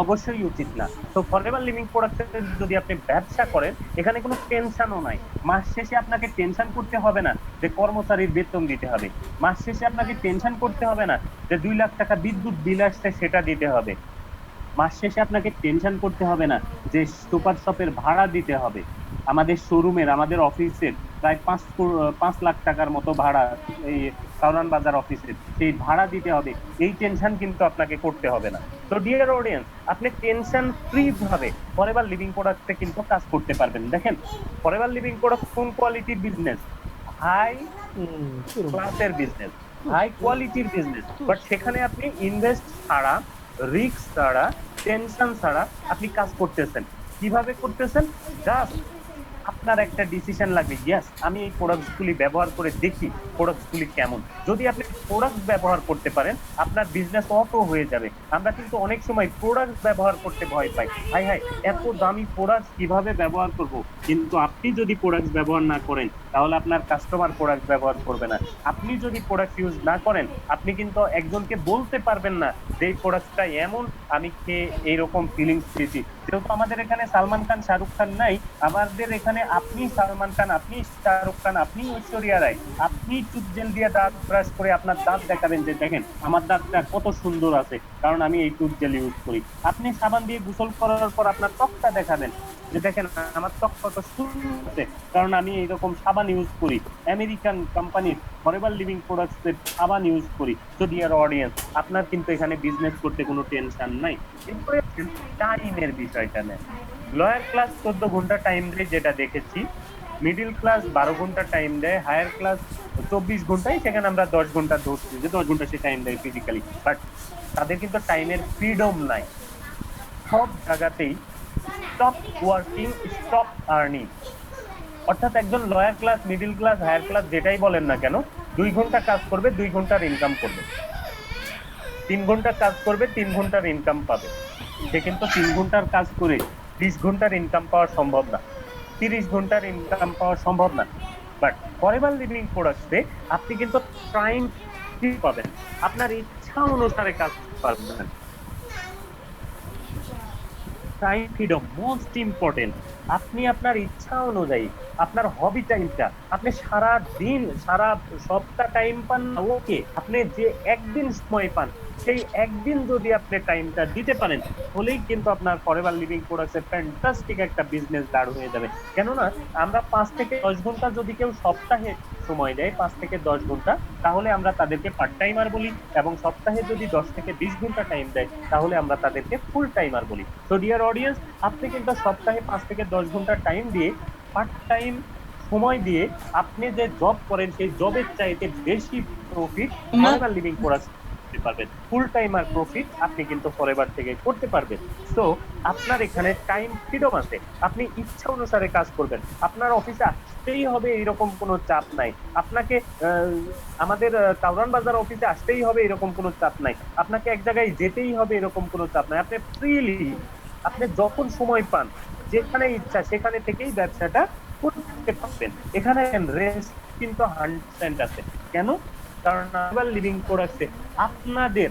Speaker 1: অবশ্যই উচিত না। তো ফরএভার লিভিং প্রোডাক্টের যদি আপনি ব্যবসা করেন, এখানে কোনো টেনশনও নাই। মাস শেষে আপনাকে টেনশন করতে হবে না যে কর্মচারীর বেতন দিতে হবে। মাস শেষে আপনাকে টেনশন করতে হবে না যে 2 লাখ টাকা বিদ্যুৎ বিল আসছে সেটা দিতে হবে। মাস শেষে আপনাকে টেনশন করতে হবে না যে সুপার শপের ভাড়া দিতে হবে। আমাদের শোরুমের, আমাদের অফিসের প্রায় 5 লাখ টাকার মতো ভাড়া, এই কারওয়ান বাজার অফিসের, সেই ভাড়া দিতে হবে। এই টেনশন কিন্তু আপনাকে করতে হবে না। তো ডিয়ার অডিয়েন্স, আপনি টেনশন ফ্রি ভাবে ফরএভার লিভিং প্রোডাক্টে কিন্তু কাজ করতে পারবেন। দেখেন, ফরএভার লিভিং প্রোডাক্ট কোন কোয়ালিটির বিজনেস? হাই ক্লাসের বিজনেস, হাই কোয়ালিটির বিজনেস। বাট সেখানে আপনি ইনভেস্ট ছাড়া, রিস্ক ছাড়া, টেনশন ছাড়া আপনি কাজ করতেছেন। কিভাবে করতেছেন? জাস্ট আপনার একটা ডিসিশন লাগবে, ইয়েস আমি এই প্রোডাক্টগুলি ব্যবহার করে দেখি প্রোডাক্টগুলি কেমন। যদি আপনি প্রোডাক্ট ব্যবহার করতে পারেন, আপনার বিজনেস অটো হয়ে যাবে। আমরা কিন্তু অনেক সময় প্রোডাক্ট ব্যবহার করতে ভয় পাই, হাই হাই এত দামি প্রোডাক্ট কিভাবে ব্যবহার করব। কিন্তু আপনি যদি প্রোডাক্ট ব্যবহার না করেন, তাহলে আপনার কাস্টমার প্রোডাক্ট ব্যবহার করবে না। আপনি যদি প্রোডাক্ট ইউজ না করেন, আপনি কিন্তু একজনকে বলতে পারবেন না যে এই প্রোডাক্টটা এমন, আমি খেয়ে এইরকম ফিলিংস পেয়েছি। যেহেতু আমাদের এখানে সালমান খান, শাহরুখ খান নাই, আমাদের এখানে আপনি সালমান খান, আপনি শাহরুখ খান, আপনি ঐশ্বরিয়া রায়, আপনি টুথজেল দিয়ে দাঁত ব্রাশ করে আপনার দাঁত দেখাবেন যে দেখেন আমার দাঁতটা কত সুন্দর আছে, কারণ আমি এই টুথজেল ইউজ করি। আপনি সাবান দিয়ে গোসল করার পর আপনার ত্বকটা দেখাবেন যে দেখেন আমার ত্বক কত সুন্দর আছে, কারণ আমি এইরকম সাবান ইউজ করি, আমেরিকান কোম্পানির ফরএভার লিভিং প্রোডাক্টস এর সাবান ইউজ করি। তো ডিয়ার অডিয়েন্স, আপনার কিন্তু এখানে বিজনেস করতে কোনো টেনশন নাই। এরপরে টাইমের বিষয়টা নেই। লোয়ার ক্লাস 14 ঘন্টা টাইম দেয় যেটা দেখেছি, মিডিল ক্লাস 12 ঘন্টা টাইম দেয়, হায়ার ক্লাস 24 ঘন্টায়, সেখানে আমরা 10 ঘন্টা ধরছি যে 10 ঘন্টা সে টাইম দেয় ফিজিক্যালি। বাট তাদের কিন্তু টাইমের ফ্রিডম নাই। সব জায়গাতেই স্টপ ওয়ার্কিং, স্টপ আর্নিং। অর্থাৎ একজন lower class, middle class, higher class যেটাই বলেন না কেন, 2 ঘন্টা কাজ করবে, 2 ঘন্টার ইনকাম করবে। 3 ঘন্টা কাজ করবে, 3 ঘন্টার ইনকাম পাবে। সে কিন্তু 3 ঘন্টার কাজ করে 20 ঘন্টার ইনকাম পাওয়া সম্ভব না, 30 ঘন্টার ইনকাম পাওয়া সম্ভব না। বাট ফরএভার লিভিং প্রোডাক্টসে আপনি কিন্তু টাইম পাবেন, আপনার ইচ্ছা অনুসারে কাজ পারবেন। Time freedom most important. আপনি আপনার ইচ্ছা অনুযায়ী আপনার হবি টাইমটা, আপনি সারা দিন, সারা সপ্তাহ টাইম পান না, ওকে, আপনি যে একদিন সময় পান, সেই একদিন যদি আপনি টাইমটা দিতে পারেন, হলেই কিন্তু আপনার ফরএভার লিভিং প্রোডাক্টসের ফ্যান্টাস্টিক একটা বিজনেস দাঁড় হয়ে যাবে। কেননা আমরা 5 থেকে 10 ঘন্টা যদি কেউ সপ্তাহে সময় দেয়, 5 থেকে 10 ঘন্টা, তাহলে আমরা তাদেরকে পার্ট টাইমার বলি, এবং সপ্তাহে যদি 10 থেকে 20 ঘন্টা টাইম দেয়, তাহলে আমরা তাদেরকে ফুল টাইমার বলি। তো ডিয়ার অডিয়েন্স, আপনি কিন্তু সপ্তাহে 5 থেকে 10 ঘন্টা টাইম দিয়ে, পার্ট টাইম সময় দিয়ে, আপনি যে জব করেন সেই জবের চাইতে বেশি প্রফিট ফরএভার লিভিং প্রোডাক্টস করতে পারবেন। ফুল টাইমার প্রফিট আপনি কিন্তু ফরএভার থেকে করতে পারবেন। সো আপনার এখানে টাইম ফ্রিডম আছে, আপনি ইচ্ছা অনুসারে কাজ করবেন। আপনার অফিসে আসতেই হবে এরকম কোনো চাপ নাই, আপনাকে আমাদের কারওয়ান বাজার অফিসে আসতেই হবে এরকম কোনো চাপ নাই, আপনাকে এক জায়গায় যেতেই হবে এরকম কোনো চাপ নাই। আপনি ফ্রিলি, আপনি যখন সময় পান, যেখানে ইচ্ছা সেখানে থেকেই ব্যবসাটা করতে পারবেন। এখানে রেস্ট কিন্তু 100% আছে। কেন? কারণ ফরএভার লিভিং প্রোডাক্টসে আপনাদের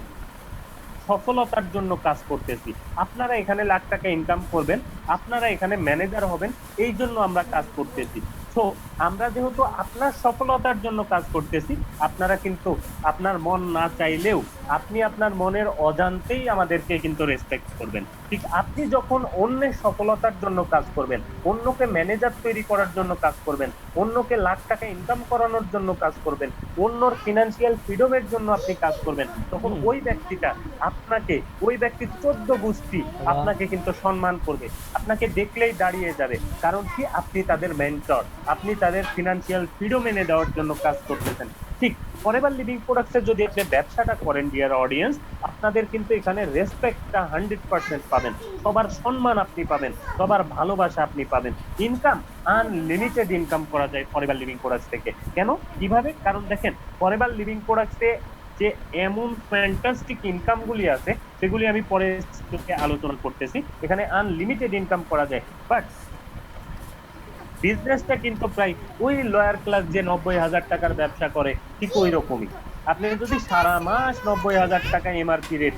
Speaker 1: সফলতার জন্য কাজ করতেছি। আপনারা এখানে লাখ টাকা ইনকাম করবেন, আপনারা এখানে ম্যানেজার হবেন, এই জন্য আমরা কাজ করতেছি। তো আমরা যেহেতু আপনার সফলতার জন্য কাজ করতেছি, আপনারা কিন্তু আপনার মন না চাইলেও আপনি আপনার মনের অজান্তেই আমাদেরকে কিন্তু রেসপেক্ট করবেন। ঠিক আপনি যখন অন্যের সফলতার জন্য কাজ করবেন, অন্যকে ম্যানেজার তৈরি করার জন্য কাজ করবেন, অন্যকে লাখ টাকা ইনকাম করানোর জন্য কাজ করবেন, অন্যর ফিনান্সিয়াল ফ্রিডমের জন্য আপনি কাজ করবেন, তখন
Speaker 2: হুম।
Speaker 1: ওই ব্যক্তিটা আপনাকে, ওই ব্যক্তির 14 গোষ্ঠী
Speaker 2: আল্লাহ।
Speaker 1: আপনাকে কিন্তু সম্মান করবে, আপনাকে দেখলেই দাঁড়িয়ে যাবে। কারণ কি? আপনি তাদের মেন্টর, আপনি তাদের ফিনান্সিয়াল ফ্রিডম এনে দেওয়ার জন্য কাজ করতেছেন। ঠিক ফরএভার লিভিং প্রোডাক্টসের যদি আপনি ব্যবসাটা করেন ডিয়ার অডিয়েন্স, আপনাদের কিন্তু এখানে রেসপেক্টটা 100% পাবেন, সবার সম্মান আপনি পাবেন, সবার ভালোবাসা আপনি পাবেন। ইনকাম, আনলিমিটেড ইনকাম করা যায় ফরএভার লিভিং প্রোডাক্টস থেকে। কেন? কিভাবে? কারণ দেখেন, ফরএভার লিভিং প্রোডাক্টসে যে এমন ফ্যান্টাস্টিক ইনকাম গুলি আছে, সেগুলি আমি পরে আলোচনা করতেছি। এখানে আনলিমিটেড ইনকাম করা যায়, বাট বিজনেসটা কিন্তু প্রায় ওই লয়ার ক্লাস যে 90,000 টাকার ব্যবসা করে ঠিক ওই রকমই। আপনি যদি সারা মাস 90,000 টাকা এমআরপি রেট,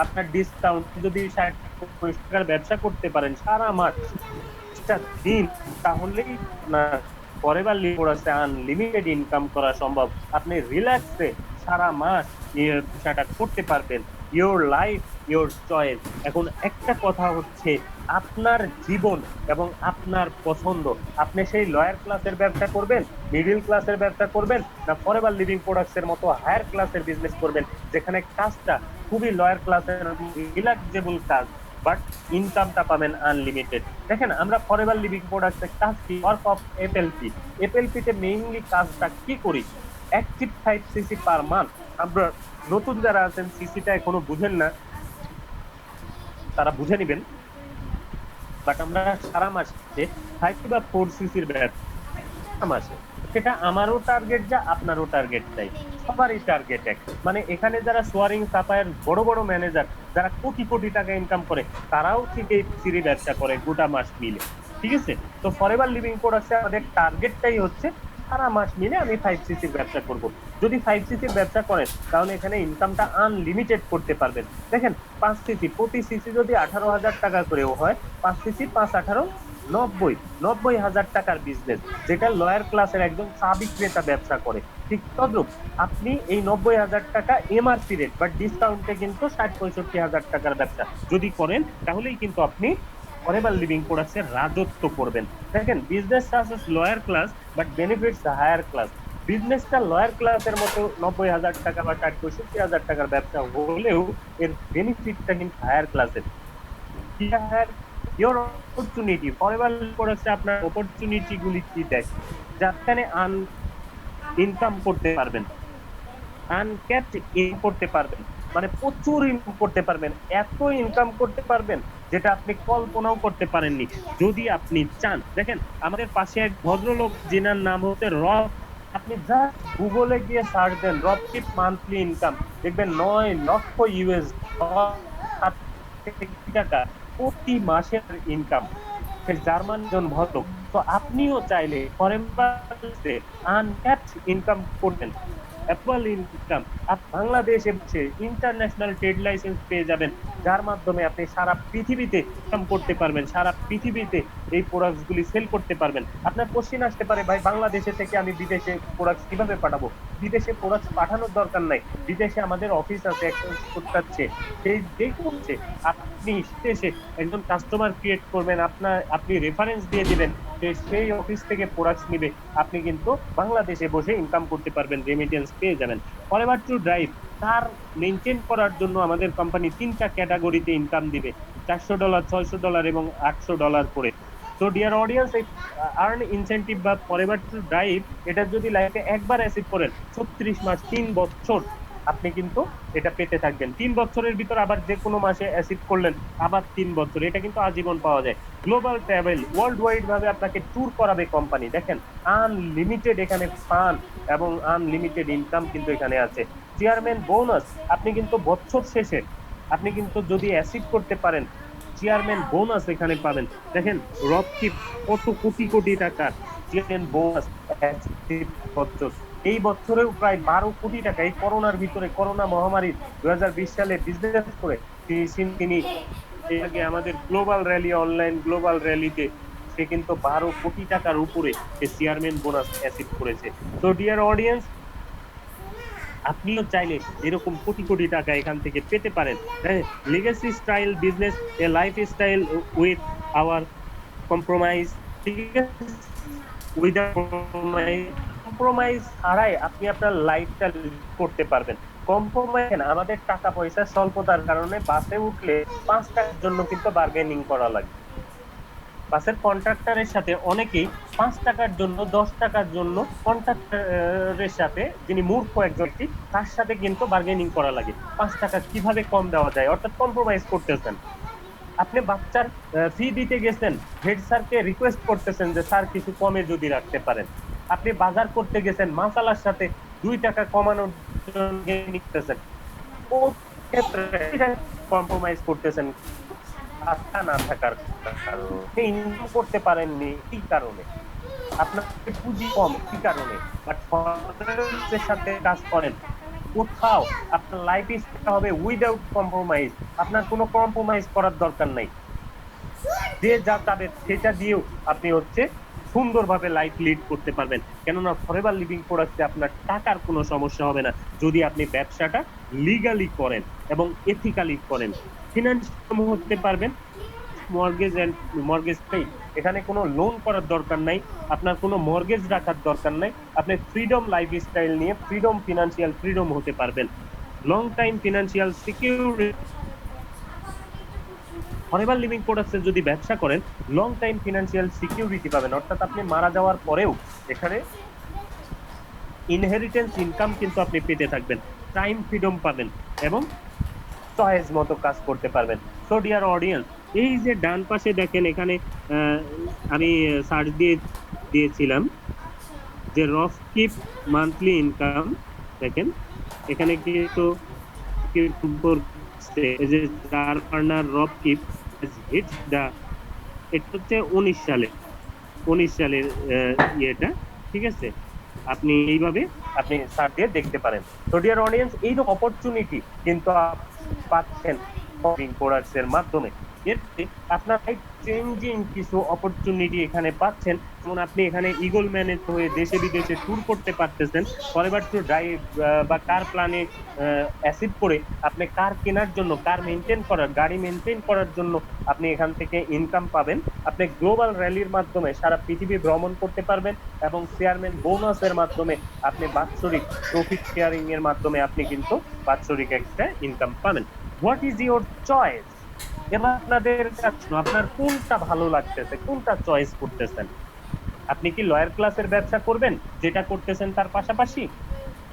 Speaker 1: আপনার ডিসকাউন্ট যদি 60-65 টাকার ব্যবসা করতে পারেন সারা মাস দিন, তাহলেই আপনার ফরএভার লিভোরাসে আনলিমিটেড ইনকাম করা সম্ভব। আপনি রিল্যাক্সে সারা মাস এই ব্যবসাটা করতে পারবেন। Your life your choice. এখন একটা কথা হচ্ছে, আপনার জীবন এবং আপনার পছন্দ। আপনি সেই লয়ার ক্লাসের ব্যবসা করবেন, মিডিল ক্লাসের ব্যবসা করবেন, না ফরএভার লিভিং প্রোডাক্টস এর মতো হায়ার ক্লাসের বিজনেস করবেন, যেখানে কাজটা খুবই লয়ার ক্লাসের রিল্যাক্সেবল কাজ, বাট ইনকামটা পাবেন আনলিমিটেড। দেখেন, আমরা ফরএভার লিভিং প্রোডাক্টস এর কাজ কি? Work of FLP. এফএলপি তে মেইনলি কাজটা কি করি? Active 5 CC per month. আমরা নতুন যারা আছেন, সিসিটা এখনো বুঝেন না, তারা বুঝে নিবেন। বাট আমরা সারা মাসে 5 বা 4 সিসির ব্যবসা মাসে, সেটা আমারও টার্গেট যা আপনারও টার্গেট চাই, সবারই টার্গেট এক। মানে এখানে যারা সোয়ারিং সাপ্লায়ার বড় বড় ম্যানেজার, যারা কোটি কোটি টাকা ইনকাম করে, তারাও ঠিক এই সিরি ব্যবসা করে গোটা মাস মিলে। ঠিক আছে? তো ফরএভার লিভিং প্রোডাক্টসে আমাদের টার্গেটটাই হচ্ছে সারা মাস মিলে আমি 5 সিসির ব্যবসা করব। যদি 5 সিসির ব্যবসা করেন, তাহলে এখানে ইনকামটা আনলিমিটেড করতে পারবেন। দেখেন, 5 সিসি, প্রতি সিসি যদি 18,000 টাকা করেও হয়, 5 সিসি 5-18 90,000 টাকার বিজনেস, যেটা লয়ার ক্লাসের একদম চা বিক্রেতা ব্যবসা করে। ঠিক তদ্রুপ আপনি এই 90,000 টাকা এমআরপি রেট বা ডিসকাউন্টে কিন্তু 60-65 হাজার টাকার ব্যবসা যদি করেন, তাহলেই কিন্তু আপনি ফরএভার লিভিং প্রোডাক্টসের রাজত্ব করবেন। দেখেন, business success lower class, but benefits higher class. বিজনেসটা লয়ার ক্লাসের মতো 90,000 টাকা বা 60-65 হাজার টাকার ব্যবসা হলেও এর বেনিফিটটা কিন্তু হায়ার ক্লাসের। ইওর অপরচুনিটি, ফরএভার প্রোডাক্টসে আপনার অপরচুনিটি গুলি কি দেয়, যেখানে ইনকাম করতে পারবেন, আনক্যাপড ইনকাম করতে পারবেন, মানে প্রচুর ইনকাম করতে পারবেন, এত ইনকাম করতে পারবেন যেটা আপনি কল্পনাও করতে পারেননি যদি আপনি চান। দেখেন, আমাদের পাশে এক ভদ্রলোক, যিনার নাম হচ্ছে রব। আপনি জাস্ট গুগলে গিয়ে সার্চ দেন রবটিপ মান্থলি ইনকাম, দেখবেন 9 লক্ষ টাকা প্রতি মাসের ইনকাম। জার্মান জন ভদ্রলোক। তো আপনিও চাইলে ফরেভারে আনক্যাপড ইনকাম করবেন, অ্যাপল ইনকাম। বাংলাদেশে বসে ইন্টারন্যাশনাল ট্রেড লাইসেন্স পেয়ে যাবেন, যার মাধ্যমে আপনি সারা পৃথিবীতে ইনকাম করতে পারবেন, সারা পৃথিবীতে এই প্রোডাক্টস গুলি সেল করতে পারবেন। আপনার কোশ্চেন আসতে পারে, ভাই বাংলাদেশে থেকে আমি বিদেশে প্রোডাক্টস কিভাবে পাঠাবো? বিদেশে প্রোডাক্টস পাঠানোর দরকার নাই, বিদেশে আমাদের অফিস আছে, এক্সচেঞ্জ করতে সেই করছে। আপনি দেশে একজন কাস্টমার ক্রিয়েট করবেন, আপনি রেফারেন্স দিয়ে দিবেন, সেই অফিস থেকে প্রোডাক্টস নিবে, আপনি কিন্তু বাংলাদেশে বসে ইনকাম করতে পারবেন, রেমিটেন্স পেয়ে যাবেন। Forever to drive car maintain করার জন্য আমাদের কোম্পানি 3টা ক্যাটাগরিতে ইনকাম দিবে, $400, $600 এবং $800 করে। তো ডিয়ার অডিয়েন্স, এই আর্ন ইনসেন্টিভ বা ফরএভার টু ড্রাইভ, এটা যদি লাইফে একবার অ্যাচিভ করেন, 36 মাস 3 বছর আপনি কিন্তু এটা পেতে থাকবেন। 3 বছরের ভিতর আবার যে কোনো মাসে অ্যাচিভ করলেন, আবার 3 বছর, এটা কিন্তু আজীবন পাওয়া যায়। গ্লোবাল ট্রাভেল, ওয়ার্ল্ড ওয়াইড ভাবে আপনাকে ট্যুর করাবে কোম্পানি। দেখেন, আনলিমিটেড এখানে ফান এবং আনলিমিটেড ইনকাম কিন্তু এখানে আছে। চেয়ারম্যান বোনাস, আপনি কিন্তু বছর শেষে আপনি কিন্তু যদি অ্যাচিভ করতে পারেন, চেয়ারম্যান বোনাস এখানে পাবেন। দেখেন, রবটিপ কত কোটি কোটি টাকার চেয়ারম্যান বোনাস বছর, এই বছরেও প্রায় 12 কোটি টাকা। এই করোনার ভিতরে, করোনা মহামারী 2020 সালে বিজনেস করে তিনি এর আগে আমাদের গ্লোবাল র্যালি, অনলাইন গ্লোবাল র্যালিতে সে কিন্তু 12 কোটি টাকার উপরে চেয়ারম্যান বোনাস অ্যাচিভ করেছে। তো ডিয়ার অডিয়েন্স, আপনিও চাইলে এরকম কোটি কোটি টাকা এখান থেকে পেতে পারেন। হ্যাঁ, legacy style business, a lifestyle with our compromise, ঠিক আছে? উইদাউট কম্প্রোমাইজ ছাড়াই আপনি আপনার লাইফটা লিড করতে পারবেন। কম্প্রোমাইজ আমাদের টাকা পয়সা স্বল্পতার কারণে বাসে উঠলে 5 টাকার জন্য কিন্তু বার্গেনিং করা লাগে। বাসের কন্ট্রাক্টরের সাথে অনেকেই 5 টাকার জন্য 10 টাকার জন্য কন্ট্রাক্টরের সাথে, যিনি মূর্খ একজন ব্যক্তি, তার সাথে কিন্তু বার্গেনিং করা লাগে 5 টাকা কিভাবে কম দেওয়া যায়, অর্থাৎ কম্প্রোমাইজ করতেছেন। আপনি বাচ্চার ফি দিতে গেছেন, হেড স্যারকে রিকোয়েস্ট করতেছেন যে স্যার কিছু কমে যদি রাখতে পারেন। আপনি বাজার করতে গেছেন, মাসালার সাথে 2 টাকা কমানোর জন্য নিতেছেন, ও ক্ষেত্রে কম্প্রোমাইজ করতেছেন আস্থা না থাকার কারণে। ইনকাম করতে পারেননি কি কারণে, আপনার পুঁজি কম কি কারণে, বাট ফরেন্সের সাথে কাজ করেন, কোথাও আপনার লাইফ স্টাইল হবে উইদাউট কম্প্রোমাইজ। আপনার কোনো কম্প্রোমাইজ করার দরকার নাই, যে যা চাবে সেটা দিয়েও আপনি হচ্ছে সুন্দরভাবে লাইফ লিড করতে পারবেন। কেননা ফরএভার লিভিং প্রোডাক্টে আপনার টাকার কোনো সমস্যা হবে না যদি আপনি ব্যবসাটা লিগালি করেন এবং এথিক্যালি করেন। ফিনান্সিয়াল হতে পারবেন, মর্গেজ এন্ড মর্গেজ পে, এখানে কোনো লোন করার দরকার নাই, আপনার কোনো মর্গেজ রাখার দরকার নাই। আপনি ফ্রিডম লাইফস্টাইল নিয়ে ফ্রিডম, ফিনান্সিয়াল ফ্রিডম হতে পারবেন। Long time financial security, forever living প্রোডাক্টসের যদি ব্যবসা করেন লং টাইম ফিনান্সিয়াল সিকিউরিটি পাবেন, অর্থাৎ আপনি মারা যাওয়ার পরেও এখানে ইনহেরিটেন্স ইনকাম কিন্তু আপনি পেতে থাকবেন, টাইম ফ্রিডম পাবেন এবং চয়েস মতো কাজ করতে পারবেন। সো ডিয়ার অডিয়েন্স, এই যে ডান পাশে দেখেন এখানে আমি সার্চ দিয়েছিলাম যে রফ কিপ মান্থলি ইনকাম, দেখেন এখানে কিন্তু যে চার পার্টনার রফ কিপ হিটস দা, এটা হচ্ছে 19 সালের ইয়েটা, ঠিক আছে? আপনি এইভাবে আপনি সার্চ দিয়ে দেখতে পারেন। তো ডিয়ার অডিয়েন্স, এই যে অপরচুনিটি কিন্তু পাচ্ছেন প্রোডাক্টস এর মাধ্যমে, এতে আপনার চেঞ্জিং কিছু অপরচুনিটি এখানে পাচ্ছেন। যেমন আপনি এখানে ইগল ম্যানেজ হয়ে দেশে বিদেশে ট্যুর করতে পারতেছেন, ফরএভার টু ড্রাইভ বা কার প্ল্যানে অ্যাসিড করে আপনি কার কেনার জন্য, কার মেনটেন করার, গাড়ি মেনটেন করার জন্য আপনি এখান থেকে ইনকাম পাবেন। আপনি গ্লোবাল র্যালির মাধ্যমে সারা পৃথিবী ভ্রমণ করতে পারবেন এবং চেয়ারম্যান বোনাসের মাধ্যমে আপনি বাৎসরিক প্রফিট শেয়ারিং এর মাধ্যমে আপনি কিন্তু বাৎসরিক একটা ইনকাম পাবেন। What is your choice? এবার আপনাদের কাছে আপনার কোনটা ভালো লাগতেছে, কোনটা চয়েস করতেছেন? আপনি কি লয়ার ক্লাসের ব্যবসা করবেন, যেটা করতেছেন তার পাশাপাশি?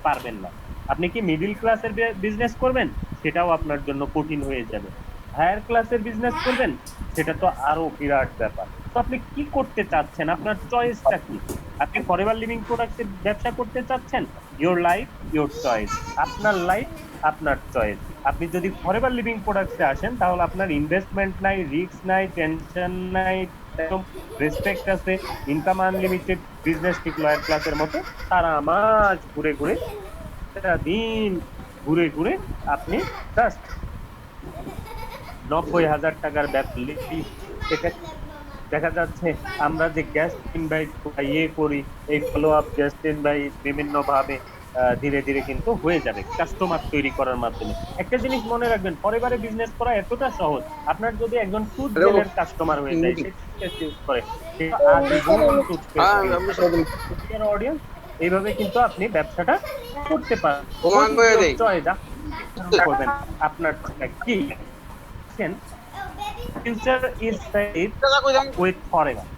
Speaker 1: পারবেন না। আপনি কি মিডল ক্লাসের বিজনেস করবেন? সেটাও আপনার জন্য কঠিন হয়ে যাবে। হায়ার ক্লাসের বিজনেস করবেন, সেটা তো আরো বিরাট ব্যাপার। তো আপনি কি করতে চাচ্ছেন, আপনার চয়েসটা কি? আপনি ফরএভার লিভিং প্রোডাক্টের ব্যবসা করতে চাচ্ছেন, ইওর লাইফ ইওর চয়েস, আপনার লাইফ আপনার চয়েস। আপনি যদি ফরএভার লিভিং প্রোডাক্টসে আসেন তাহলে আপনার ইনভেস্টমেন্ট নাই, রিস্ক নাই, টেনশন নাই, একদম রেসপেক্ট আছে, ইনকাম আনলিমিটেড, বিজনেস ঠিক লয়ার ক্লাসের মতো সারা মাস ঘুরে ঘুরে, দিন ঘুরে ঘুরে আপনি জাস্ট 90,000 টাকার ব্যবসা, দেখা যাচ্ছে আমরা যে গেস্ট ইনভাইট করি, এই ফলো আপ গেস্ট ইনভাইট বিভিন্ন ভাবে ধীরে ধীরে কিন্তু হয়ে যাবে কাস্টমার তৈরি করার মাধ্যমে। একটা জিনিস মনে রাখবেন, পরিবারে বিজনেস করা এতটা সহজ, আপনার যদি একজন টুথ জেলের কাস্টমার হয়ে যায়, সে ইউজ করে, অডিয়েন্স, এইভাবে কিন্তু আপনি ব্যবসাটা করতে পারেন। করবেন আপনার কি future is save with forever,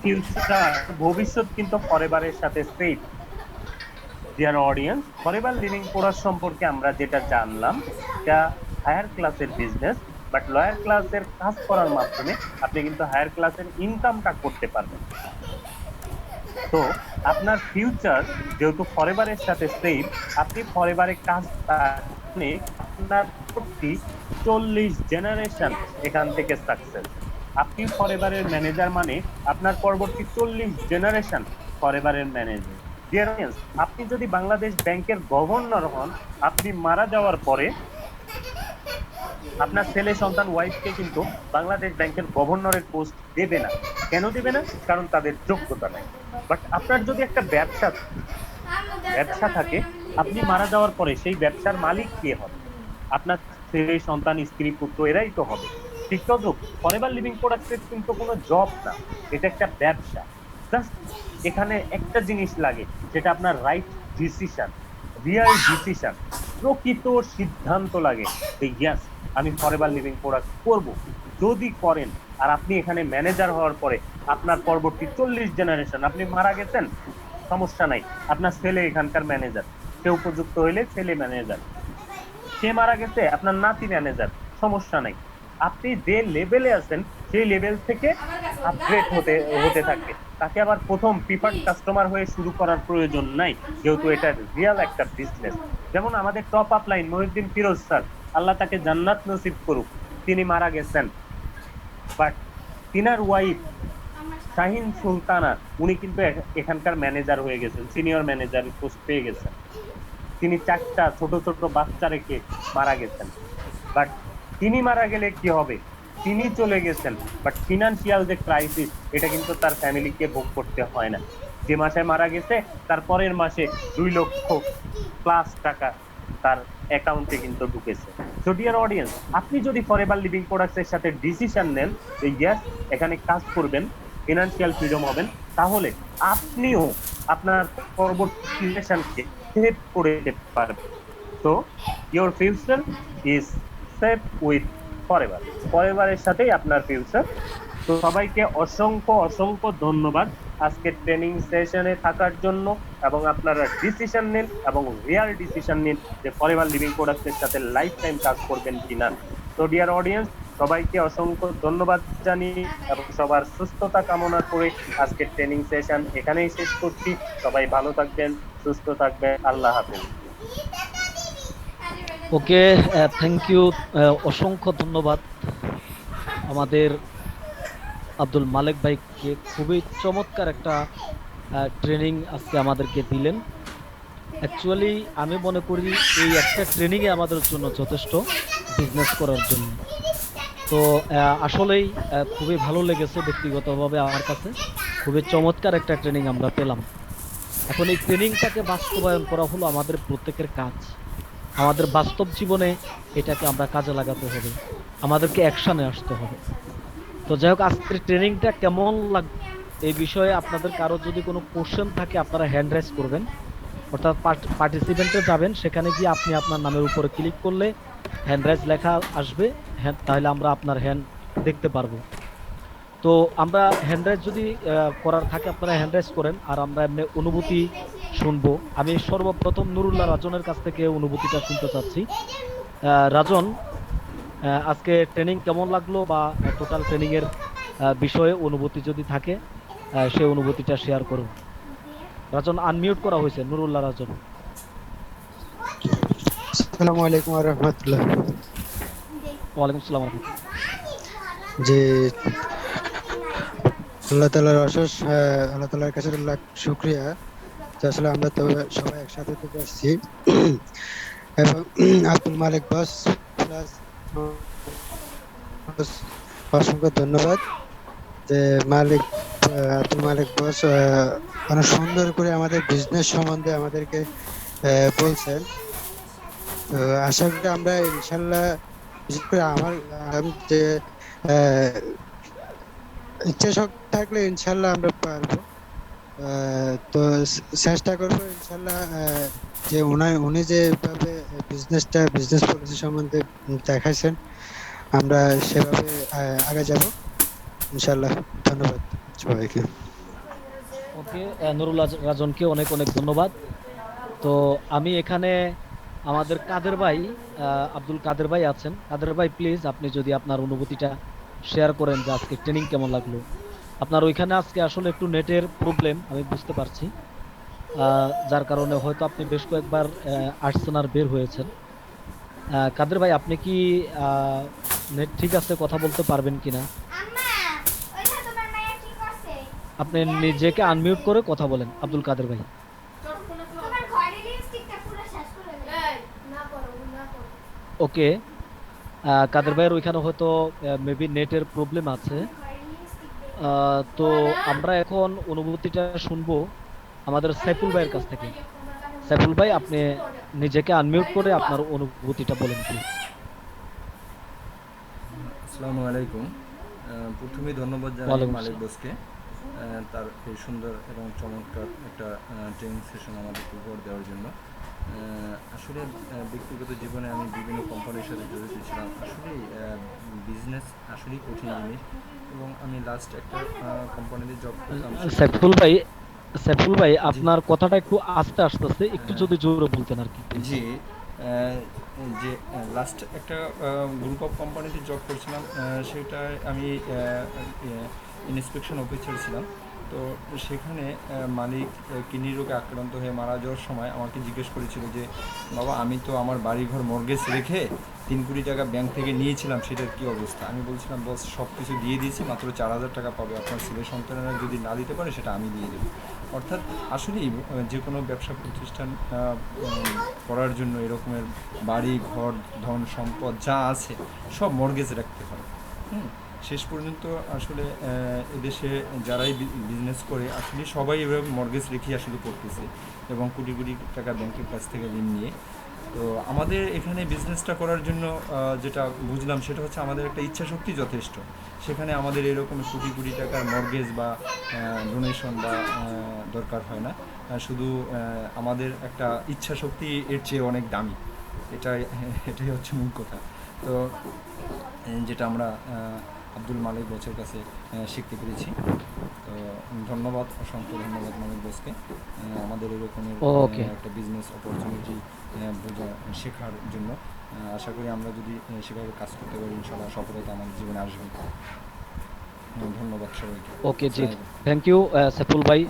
Speaker 1: future ভবিষ্যৎ কিন্তু ফরএভারের সাথে save. Dear audience, forever living product সম্পর্কে আমরা যেটা জানলাম, এটা হায়ার ক্লাসের বিজনেস, বাট লয়ার ক্লাসের কাজ করার মাধ্যমে আপনি কিন্তু হায়ার ক্লাসের ইনকামটা করতে পারবেন। তো আপনার ফিউচার যেহেতু ফরএভারের সাথে সেভ, আপনি ফরএভারে কাজ আপনার প্রতি 40 জেনারেশন এখান থেকে সাকসেস। আপনি ফরএভারের ম্যানেজার মানে আপনার পরবর্তী 40 জেনারেশন ফরএভারের ম্যানেজার। ডিয়ার অডিয়েন্স, আপনি যদি বাংলাদেশ ব্যাংকের গভর্নর হন, আপনি মারা যাওয়ার পরে আপনার ছেলে সন্তান ওয়াইফকে কিন্তু বাংলাদেশ ব্যাংকের গভর্নরের পোস্ট দেবে না। কেন দেবে না? কারণ তাদের যোগ্যতা নাই। বাট আপনার যদি একটা ব্যবসা থাকে, আপনি মারা যাওয়ার পরে সেই ব্যবসার মালিক কে হবে? আপনার ছেলে, সন্তান, স্ত্রী, পুত্র এরাই তো হবে। ঠিক তো? ফরএভার লিভিং প্রোডাক্টস কিন্তু কোনো জব না, এটা একটা ব্যবসা। জাস্ট এখানে একটা জিনিস লাগে, যেটা আপনার রাইট ডিসিশন, রিয়াল ডিসিশন, প্রকৃত সিদ্ধান্ত লাগে যে ইয়াস আমি ফরএভার লিভিং প্রোডাক্ট করব। যদি করেন, আর আপনি এখানে ম্যানেজার হওয়ার পরে আপনার পরবর্তী 40 জেনারেশন, আপনি মারা গেছেন সমস্যা নাই, আপনার ছেলে এখানকার ম্যানেজার, সে উপযুক্ত হইলে ছেলে ম্যানেজার, সে মারা গেছে আপনার নাতি ম্যানেজার, সমস্যা নাই। আপনি যে লেভেলে আছেন সেই লেভেল থেকে আপগ্রেড হতে হতে থাকবে। তাকে আবার প্রথম প্রিফার্ড কাস্টমার হয়ে শুরু করার প্রয়োজন নাই, যেহেতু এটা রিয়াল একটা বিজনেস। যেমন আমাদের top up line Mohiuddin Firoz sir, আল্লাহ তাকে জান্নাত নসিব করুক, তিনি মারা গেছেন, বাট তিনার ওয়াইফ শাহিন সুলতানা, উনি কিন্তু এখানকার ম্যানেজার হয়ে গেছেন, সিনিয়র ম্যানেজার পোস্ট পেয়ে গেছেন। তিনি 4টা ছোট ছোট বাচ্চা রেখে মারা গেছেন। বাট তিনি মারা গেলে কি হবে? তিনি চলে গেছেন, বাট ফিনান্সিয়াল যে ক্রাইসিস, এটা কিন্তু তার ফ্যামিলিকে ভোগ করতে হয় না। যে মাসে মারা গেছে তার পরের মাসে 2 লক্ষ+ টাকা তার অ্যাকাউন্টে কিন্তু ঢুকেছে। সো ডিয়ার অডিয়েন্স, আপনি যদি ফরএভার লিভিং প্রোডাক্টস এর সাথে ডিসিশন নেন যে ইয়েস এখানে কাজ করবেন, ফিনান্সিয়াল ফ্রিডম হবেন, তাহলে আপনিও আপনার পরবর্তী জেনারেশনকে সেভ করে দিতে পারবেন। তো your future is save with Forever, ফরএভারের সাথেই আপনার ফিউচার। তো সবাইকে অসংখ্য অসংখ্য ধন্যবাদ আজকে ট্রেনিং সেশনে থাকার জন্য, এবং আপনারা ডিসিশন নিন এবং রিয়াল ডিসিশন নিন যে ফরএভার লিভিং প্রোডাক্টের সাথে লাইফ টাইম কাজ করবেন কিনা। তো ডিয়ার অডিয়েন্স, সবাইকে অসংখ্য ধন্যবাদ জানিয়ে এবং সবার সুস্থতা কামনা করে আজকের ট্রেনিং সেশন এখানেই শেষ করছি। সবাই ভালো থাকবেন, সুস্থ থাকবেন, আল্লাহ হাফেজ।
Speaker 2: ওকে, থ্যাংক ইউ, অসংখ্য ধন্যবাদ আমাদের আব্দুল মালেক ভাইকে। খুবই চমৎকার একটা ট্রেনিং আজকে আমাদেরকে দিলেন। অ্যাকচুয়ালি আমি মনে করি এই একটা ট্রেনিংয়ে আমাদের জন্য যথেষ্ট বিজনেস করার জন্য। তো আসলেই খুবই ভালো লেগেছে ব্যক্তিগতভাবে আমার কাছে। খুবই চমৎকার একটা ট্রেনিং আমরা পেলাম। এখন এই ট্রেনিংটাকে বাস্তবায়ন করা হলো আমাদের প্রত্যেকের কাজ। আমাদের বাস্তব জীবনে এটাকে আমরা কাজে লাগাতে হবে, আমাদেরকে অ্যাকশনে আসতে হবে। তো যাই হোক, আজকের ট্রেনিংটা কেমন লাগবে এই বিষয়ে আপনাদের কারো যদি কোনো কোশ্চেন থাকে আপনারা হ্যান্ড রাইজ করবেন, অর্থাৎ পার্টিসিপেন্টে যাবেন, সেখানে গিয়ে আপনি আপনার নামের উপরে ক্লিক করলে হ্যান্ড রাইজ লেখা আসবে, তাহলে আমরা আপনার হ্যান্ড দেখতে পারবো। তো আমরা হ্যান্ড রাইজ যদি করার থাকে আপনারা হ্যান্ড রাইজ করেন, আর আমরা এমনি অনুভূতি শুনবো। আমি সর্বপ্রথম নুরুল্লাহ রাজনের কাছ থেকে অনুভূতিটা শুনতে চাচ্ছি। রাজন, আজকে ট্রেনিং কেমন লাগলো, বা টোটাল ট্রেনিং এর বিষয়ে অনুভূতি যদি থাকে সেই অনুভূতিটা শেয়ার করুন। রাজন আনমিউট করা হয়েছে, নুরুল্লাহ রাজন।
Speaker 4: আসসালামু আলাইকুম ওয়া রাহমাতুল্লাহ।
Speaker 2: ওয়ালাইকুম আসসালাম।
Speaker 4: যে আল্লাহ তাআলার অশেষ আল্লাহ তাআলার কাছে লাখ শুকরিয়া যে আসলে আমরা তো সবাই একসাথে থেকে আসছি, এবং আব্দুল মালিক বস প্লাস অসংখ্য ধন্যবাদ যে আব্দুল মালিক বস অনেক সুন্দর করে আমাদের বিজনেস সম্বন্ধে আমাদেরকে বলছেন। তো আশা করি আমরা ইনশাল্লাহ, বিশেষ করে আমি যে ইচ্ছা শক্তি থাকলে ইনশাল্লাহ আমরা পারবো। তো চেষ্টা করবো ইনশাল্লাহ যে উনি যেভাবে বিজনেস পলিসি সম্বন্ধে দেখাইছেন আমরা সেভাবে আগে যাব ইনশাল্লাহ। ধন্যবাদ সবাইকে।
Speaker 2: ওকে, নুরুল্লাহ রাজনকে অনেক অনেক ধন্যবাদ। তো আমি এখানে আমাদের কাদের ভাই, আব্দুল কাদের ভাই আছেন। কাদের ভাই, প্লিজ আপনি যদি আপনার অনুভূতিটা শেয়ার করেন যে আজকে ট্রেনিং কেমন লাগলো। আপনার ওইখানে আজকে আসলে একটু নেটের প্রবলেম আমি বুঝতে পারছি, যার কারণে হয়তো আপনি বেশ কয়েকবার আসছেন আর বের হয়েছেন। কাদের ভাই, আপনি কি নেট ঠিক আছে, কথা বলতে পারবেন কিনা? আপনি নিজেকে আনমিউট করে কথা বলেন আব্দুল কাদের ভাই। ওকে, কাদের ভাইয়ের ওইখানে হয়তো মেবি নেটের প্রবলেম আছে। তো আমরা এখন অনুভূতিটা শুনবো আমাদের সাইফুল ভাইয়ের কাছ থেকে। সাইফুল ভাই, আপনি নিজেকে আনমিউট করে আপনার অনুভূতিটা বলেন প্লিজ।
Speaker 5: আসসালামু আলাইকুম। প্রথমেই ধন্যবাদ জানাই
Speaker 2: ওয়ালাইকুম
Speaker 5: মালিক
Speaker 2: আসসালাম।
Speaker 5: বসকে তার এই সুন্দর এবং চমৎকার একটা ট্রেনিং সেশন আমাদেরকে উপহার দেওয়ার জন্য। আসলে ব্যক্তিগত জীবনে আমি বিভিন্ন কোম্পানির সাথে জড়িত ছিলাম। আসলেই বিজনেস আসলেই কঠিন জিনিস, এবং আমি লাস্ট একটা কোম্পানিতে জব করতাম সেখানে।
Speaker 2: সাইফুল ভাই, সাইফুল ভাই,
Speaker 5: জি
Speaker 2: আপনার কথাটা একটু আস্তে আসতেছে, একটু
Speaker 5: হ্যাঁ,
Speaker 2: যদি জোরে বলতেন আর কি প্লিজ।
Speaker 5: জি আহ, যে লাস্ট একটা গ্রুপ অফ কোম্পানিতে জব করছিলাম, সেটায় আমি ইন্সপেকশন অফিসার ছিলাম। তো সেখানে মালিক কিডনি রোগে আক্রান্ত হয়ে মারা যাওয়ার সময় আমাকে জিজ্ঞেস করেছিল যে, বাবা আমি তো আমার বাড়িঘর মর্গেজ রেখে 3 কোটি টাকা ব্যাংক থেকে নিয়েছিলাম, সেটার কী অবস্থা? আমি বলছিলাম, বস সব কিছু দিয়ে দিয়েছি, মাত্র 4,000 টাকা পাবে, আপনার ছেলে সন্তানেরা যদি না দিতে পারে সেটা আমি দিয়ে দেবো। অর্থাৎ আসলেই যে কোনো ব্যবসা প্রতিষ্ঠান করার জন্য এরকমের বাড়ি ঘর ধন সম্পদ যা আছে সব মর্গেজ রাখতে হয়। হুম, শেষ পর্যন্ত আসলে এদেশে যারাই বিজনেস করে আসলে সবাই এভাবে মর্গেজ রেখে আসলে করতেছে, এবং কোটি কোটি টাকা ব্যাংকের কাছ থেকে ঋণ নিয়ে। তো আমাদের এখানে বিজনেসটা করার জন্য যেটা বুঝলাম সেটা হচ্ছে আমাদের একটা ইচ্ছা শক্তি যথেষ্ট। সেখানে আমাদের এরকম কোটি কোটি টাকার মর্গেজ বা ডোনেশন বা দরকার হয় না। শুধু আমাদের একটা ইচ্ছা শক্তি এর চেয়ে অনেক দামি। এটাই এটাই হচ্ছে মূল কথা। তো যেটা আমরা আব্দুল মালিক বসের কাছে শিখতে পেরেছি। তো ধন্যবাদ, অসংখ্য ধন্যবাদ মালিক বসকে আমাদের এরকমের
Speaker 2: ওকে,
Speaker 5: একটা বিজনেস অপরচুনিটি বোঝা শেখার জন্য। আশা করি আমরা যদি সেভাবে কাজ করতে পারি ইনশাআল্লাহ সফলতা আমাদের জীবনে আসবে। ধন্যবাদ সবাইকে।
Speaker 2: ওকে, জি,
Speaker 5: আসসালামু আলাইকুম।
Speaker 2: থ্যাংক ইউ সাইফুল ভাই,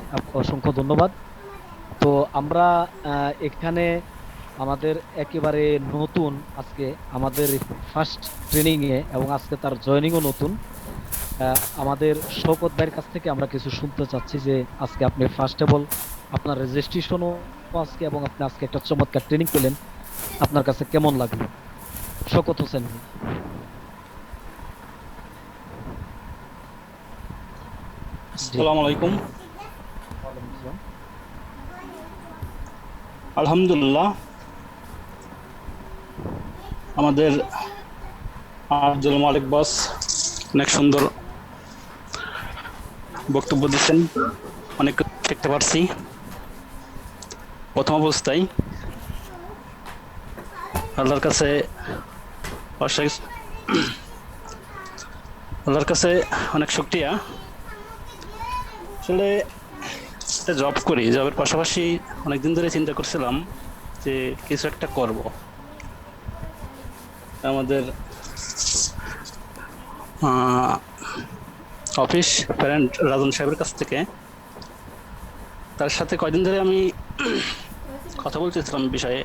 Speaker 2: অসংখ্য ধন্যবাদ। তো আমরা এখানে আমাদের একেবারে নতুন, আজকে আমাদের ফার্স্ট ট্রেনিং এ, এবং আজকে তার জয়েনিংও নতুন। আমাদের শওকত ভাইয়ের কাছ থেকে আমরা কিছু শুনতে চাচ্ছি যে আজকে আপনি ফার্স্ট অফ অল আপনার রেজিস্ট্রেশনও আজকে, এবং আপনি আজকে একটা চমৎকার ট্রেনিং পেলেন, আপনার কাছে কেমন লাগলো শওকত হোসেন ভাই? জি,
Speaker 6: আসসালামু আলাইকুম।
Speaker 2: ওয়ালাইকুম আসসালাম।
Speaker 6: আলহামদুলিল্লাহ, আমাদের আব্দুল মালিক বস অনেক সুন্দর বক্তব্য দিচ্ছেন, অনেক কিছু শিখতে পারছি। প্রথম অবস্থায় আল্লাহর কাছে অশেষ আল্লাহর কাছে অনেক শুকরিয়া। আসলে একটা জব করি, জবের পাশাপাশি অনেকদিন ধরে চিন্তা করছিলাম যে কিছু একটা করব। আমাদের অফিস প্যারেন্ট রাজন সাহেবের কাছ থেকে, তার সাথে কয়দিন ধরে আমি কথা বলতেছিলাম বিষয়ে।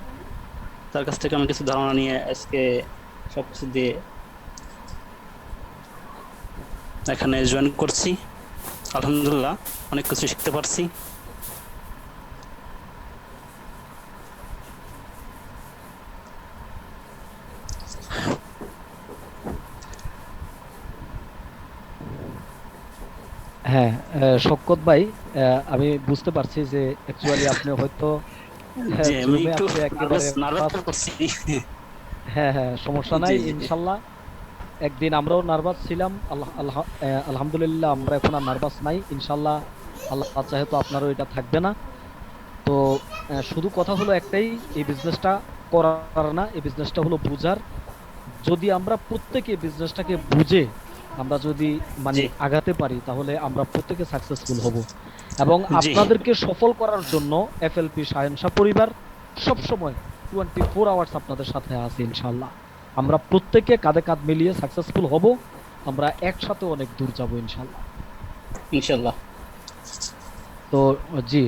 Speaker 6: তার কাছ থেকে আমি কিছু ধারণা নিয়ে আজকে সবকিছু দিয়ে এখানে জয়েন করছি। আলহামদুলিল্লাহ, অনেক কিছু শিখতে পারছি।
Speaker 2: হ্যাঁ, শওকত ভাই, আমি বুঝতে পারছি যে অ্যাকচুয়ালি আপনি হয়তো
Speaker 6: যে আমি
Speaker 2: জুমে
Speaker 6: একটু
Speaker 2: আজকে একেবারে
Speaker 6: নার্ভাস
Speaker 2: ফার্স্ট।
Speaker 6: করছি।
Speaker 2: হ্যাঁ হ্যাঁ, সমস্যা
Speaker 6: জি
Speaker 2: নাই,
Speaker 6: জি
Speaker 2: ইনশাল্লাহ। একদিন আমরাও নার্ভাস ছিলাম, আল্লাহ আল্লাহ আলহামদুলিল্লাহ আমরা এখন আর নার্ভাস নাই, ইনশাল্লাহ। আল্লাহ চাহে তো আপনারও এটা থাকবে না। তো শুধু কথা হলো একটাই, এই বিজনেসটা করার না, এই বিজনেসটা হলো বুঝার। যদি আমরা প্রত্যেকে বিজনেসটাকে বুঝে আমরা যদি মানে
Speaker 6: জি
Speaker 2: আগাতে পারি, তাহলে আমরা প্রত্যেকে সাকসেসফুল হব। এবং
Speaker 6: জি
Speaker 2: আপনাদেরকে সফল করার জন্য এফএলপি শাহেনশা পরিবার সব সময় 24 আওয়ার্স আপনাদের সাথে আছে ইনশাআল্লাহ। আমরা প্রত্যেকে কাঁধে কাঁধ মিলিয়ে সাকসেসফুল হব, আমরা একসাথে অনেক দূর যাব ইনশাআল্লাহ।
Speaker 6: ইনশাল্লাহ।
Speaker 2: তো জি।